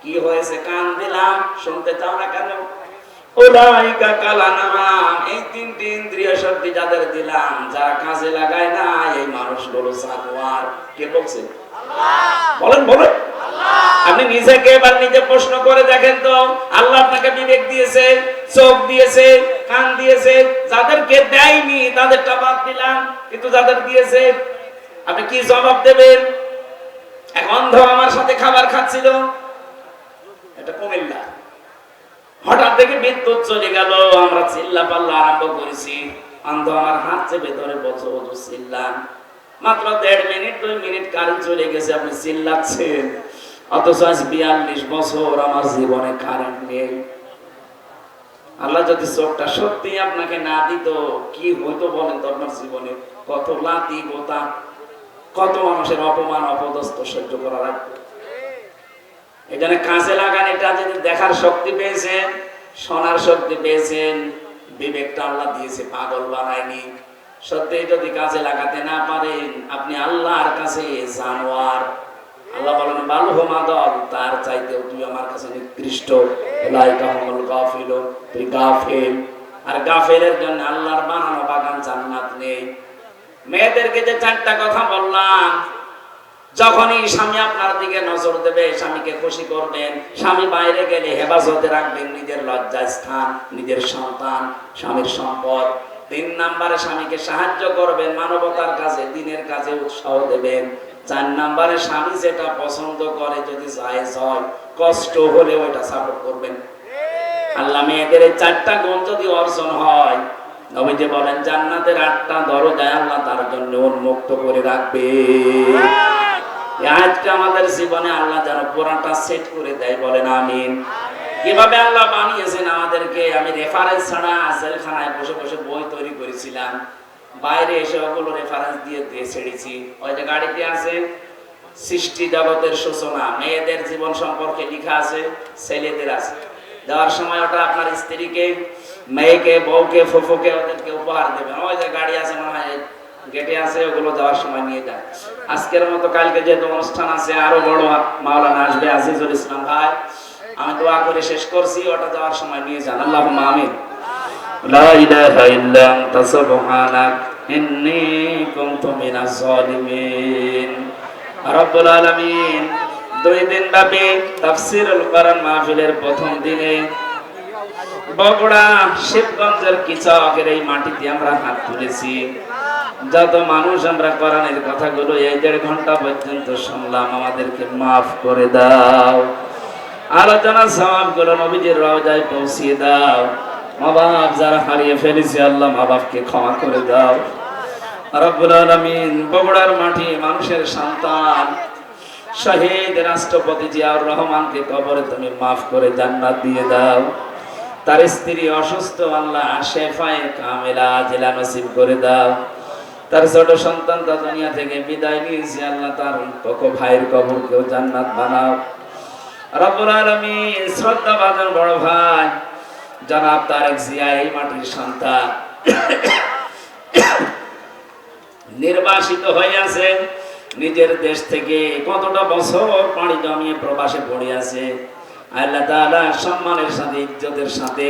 কি হয়েছে? কান দিলাম, শুনতে চাও না কেন? উলাইকা কালানাম, এই তিনটি ইন্দ্রিয় শক্তি যাদের দিলাম, যারা কাজে লাগায় না, এই মানুষগুলো জানোয়ার। কে বলছেন? আল্লাহ। বলেন বলেন। আপনি নিজেকে এবার নিজে প্রশ্ন করে দেখেন তো, আল্লাহ আপনাকে বিবেক দিয়েছে, চোখ দিয়েছে, কান দিয়েছে, যাদেরকে দেয়নি তাদেরটা বাদ দিলাম, কিন্তু যাদের দিয়েছে আপনি কি জবাব দেবেন? এক অন্ধ আমার সাথে খাবার খাচ্ছিল, এটা কুমিল্লা। হঠাৎ দেখে বিদ্যুৎ চলে গেল, আমরা চিল্লা পাল্লা আরম্ভ করেছি। অন্ধ আমার হাত চেপে ধরে বছর বছর চিল্লান। মাত্র 1.5 মিনিট 2 মিনিট কারেন্ট চলে গেছে, আপনি চিল্লাচ্ছেন। অথচ আজ 42 বছর আমার জীবনে কারেন্ট নেই। আল্লাহ যদি চোখটা সত্যি আপনাকে না দিত, কি হইতো বলেন তো আপনার জীবনে? কত লাতি গোতা, কত মানুষের অপমান অপদস্থ সহ্য করা লাগবে। এখানে কাজে লাগান। এটা যদি দেখার শক্তি পেয়েছেন, শোনার শক্তি পেয়েছেন, বিবেকটা আল্লাহ দিয়েছে, পাগল বানায়নি। সত্যি যদি কাজে লাগাতে না পারেন, আপনি আল্লাহর কাছে জানোয়ার। আল্লাহ বলেন বালহুম আদাল, তার চাইতেও তুই আমার কাছে নিকৃষ্ট। উলাইকা হুমুল গাফিলুন, তুই গাফিল। আর গাফিলের জন্য আল্লাহর বানানো বাগান জান্নাত নেই। মেয়েদেরকে যে 4টা কথা বললাম, যখনই স্বামী আপনার দিকে নজর দেবে, স্বামীকে খুশি করবেন। স্বামী বাইরে গেলে হেফাজতে রাখবেন নিজের লজ্জা স্থান, নিজের সন্তান, স্বামীর সম্পদ। 3 নম্বরে স্বামীকে সাহায্য করবেন, মানবতার কাজে, দিনের কাজে উৎসাহ দেবেন। 4 নম্বরে স্বামী যেটা পছন্দ করে, যদি জায়েজ হয়, কষ্ট হলে ওটা সাপোর্ট করবেন। আল্লাহ মেয়েদের এই 4টা গুণ যদি অর্জন হয়, নবীজি বলেন জান্নাতের 8টা দরজায় আল্লাহ তার জন্য উন্মুক্ত করে রাখবে। আজকে আমাদের জীবনে আল্লাহ যেন পুরাটা সেট করে দেয়, বলেন আমিন। কিভাবে আল্লাহ বানিয়েছেন আমাদেরকে, আমি রেফারেন্স ছাড়া জেলখানায় বসে বসে বই তৈরি করেছিলাম। বাইরে এসে ওগুলো রেফারেন্স দিয়ে দিয়ে ছেড়েছি। ওই যে গাড়িতে আছে সৃষ্টি জগতের সূচনা, মেয়েদের জীবন সম্পর্কে লেখা আছে, ছেলেদের আছে। যাওয়ার সময় ওটা আপনার স্ত্রীকে, মেয়েকে, বউকে, ফুফুকে ওদেরকে উপহার দেবেন। ওই যে গাড়ি আছে মনে হয় গেটে আছে, ওগুলো যাওয়ার সময় নিয়ে যায়। আজকের মতো কালকে যেহেতু অনুষ্ঠান আছে, আরো বড় মাওলানা আসবে, আজিজুল ইসলাম ভাই। আমি দোয়া করে শেষ করছি, ওটা যাওয়ার সময় নিয়ে যান। আল্লাহুম্মা আমিন। লা ইলাহা ইল্লা আনতা সুবহানাক ইন্নী কুনতু মিনাজ জালিমিন। রব্বুল আলামিন 2 দিন ব্যাপী তাফসীরুল কোরআন মাহফিলের প্রথম দিনে বগুড়া শিবগঞ্জের কিচকের এই মাটিতে আমরা হাত তুলেছি। যত মানুষ আমরা কোরআনের কথাগুলো এই 1.5 ঘন্টা পর্যন্ত শুনলাম, আমাদেরকে মাফ করে দাও। আলোচনা সওয়াবগুলো নবীজির রওজায় পৌঁছিয়ে দাও। মা বাপ যারা হারিয়ে ফেলেছে, আল্লাহ মা বাপকে ক্ষমা করে দাও। রব্বুল আলামিন বগুড়ার মাটি মানুষের সন্তান শহীদ রাষ্ট্রপতি জিয়াউর রহমানকে কবরে তুমি মাফ করে জান্নাত দিয়ে দাও। তার স্ত্রী অসুস্থ, আল্লাহ শেফায়ে কামিলা আজিলা নসিব করে দাও। তার ছোট সন্তান তা দুনিয়া থেকে বিদায় নিয়েছে, আল্লাহ তার কোকো ভাইয়ের কবরকেও জান্নাত বানাও। রব্বুল আলামিন শ্রদ্ধাভাজন বড় ভাই জনাব তারেক জিয়া, এই মাটির সন্তান, নির্বাসিত হয়ে আছে নিজের দেশ থেকে, কতটা বছর পাড়ি জমিয়ে প্রবাসে পড়ে আছে। আল্লাহ তাআলা সম্মানের সাথে, ইজ্জতের সাথে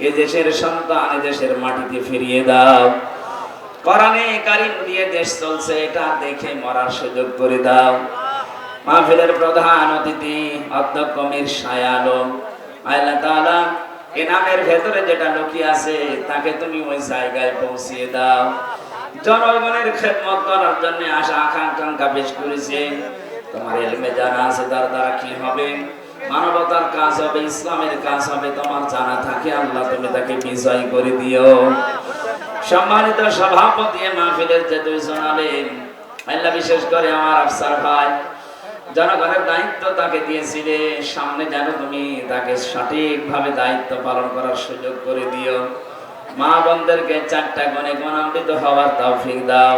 এই দেশের সন্তান এই দেশের মাটিতে ফিরিয়ে দাও। কোরআনে কারীম দিয়ে দেশ চলছে, এটা দেখে মরার সুযোগ করে দাও। মাহফিলের প্রধান অতিথি অধ্যক্ষ মীর শাহ আলম, আল্লাহ তাআলা এ নামের ভেতরে যেটা লুকিয়ে আছে তাকে তুমি ওই জায়গায় পৌঁছিয়ে দাও। জনগণের খেদমত করার জন্য আশা আকাঙ্ক্ষা পেশ করেছে। তোমার ইলমে জানা আছে তার দ্বারা কি হবে, মানবতার কাজ হবে, ইসলামের কাজ হবে, তোমার জানা থাকে। আল্লাহ তুমি তাকে বিজয় করে দিও। সম্মানিত সভাপতি মাহফিলের যে 2 জন আলেম, আল্লাহ বিশেষ করে আমার আফসার ভাই, জনগণের দায়িত্ব তাকে দিয়েছিলে, সামনে যেন তুমি তাকে সঠিকভাবে দায়িত্ব পালন করার সুযোগ করে দিও। মা বোনদেরকে 4টা গুণে গুণান্বিত হওয়ার তৌফিক দাও।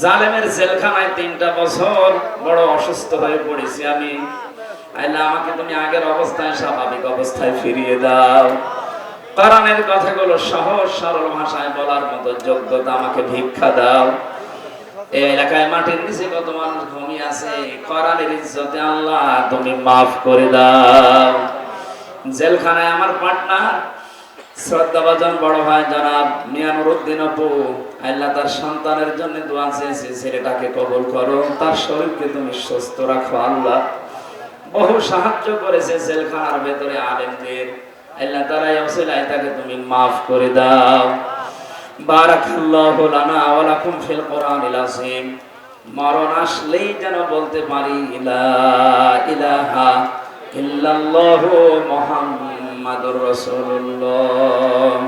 জালেমের জেলখানায় 3টা বছর বড় অসুস্থ হয়ে পড়েছি আমি, আল্লাহ আমাকে তুমি আগের অবস্থায় স্বাভাবিক অবস্থায় ফিরিয়ে দাও। কোরআনের কথাগুলো সহজ সরল ভাষায় বলার মতো যোগ্যতা আমাকে ভিক্ষা দাও। এই এলাকায় মাটির নিচে কত মানুষ ঘুমিয়ে আছে, কোরআনের ইজ্জতে আল্লাহ তুমি মাফ করে দাও। জেলখানায় আমার পার্টনার শ্রদ্ধাভাজন বড় ভাই জনাব মিয়া নুরুদ্দিন আপু, আল্লাহ তার সন্তানের জন্য দোয়া চেয়েছে, ছেলেটাকে কবুল করো, তার শরীরকে তুমি সুস্থ রাখো আল্লাহ। বহু সাহায্য করেছে জেলখানার ভেতরে আলেমদের, আল্লাহ তাআলা এই ওসিলায় তাকে তুমি মাফ করে দাও। বারাকাল্লাহু লানা ওয়া লাকুম ফিল কোরআনিল আযীম। মরণ আসলেই যেন বলতে পারি লা ইলাহা ইল্লাল্লাহু মুহাম্মাদুর রাসূলুল্লাহ।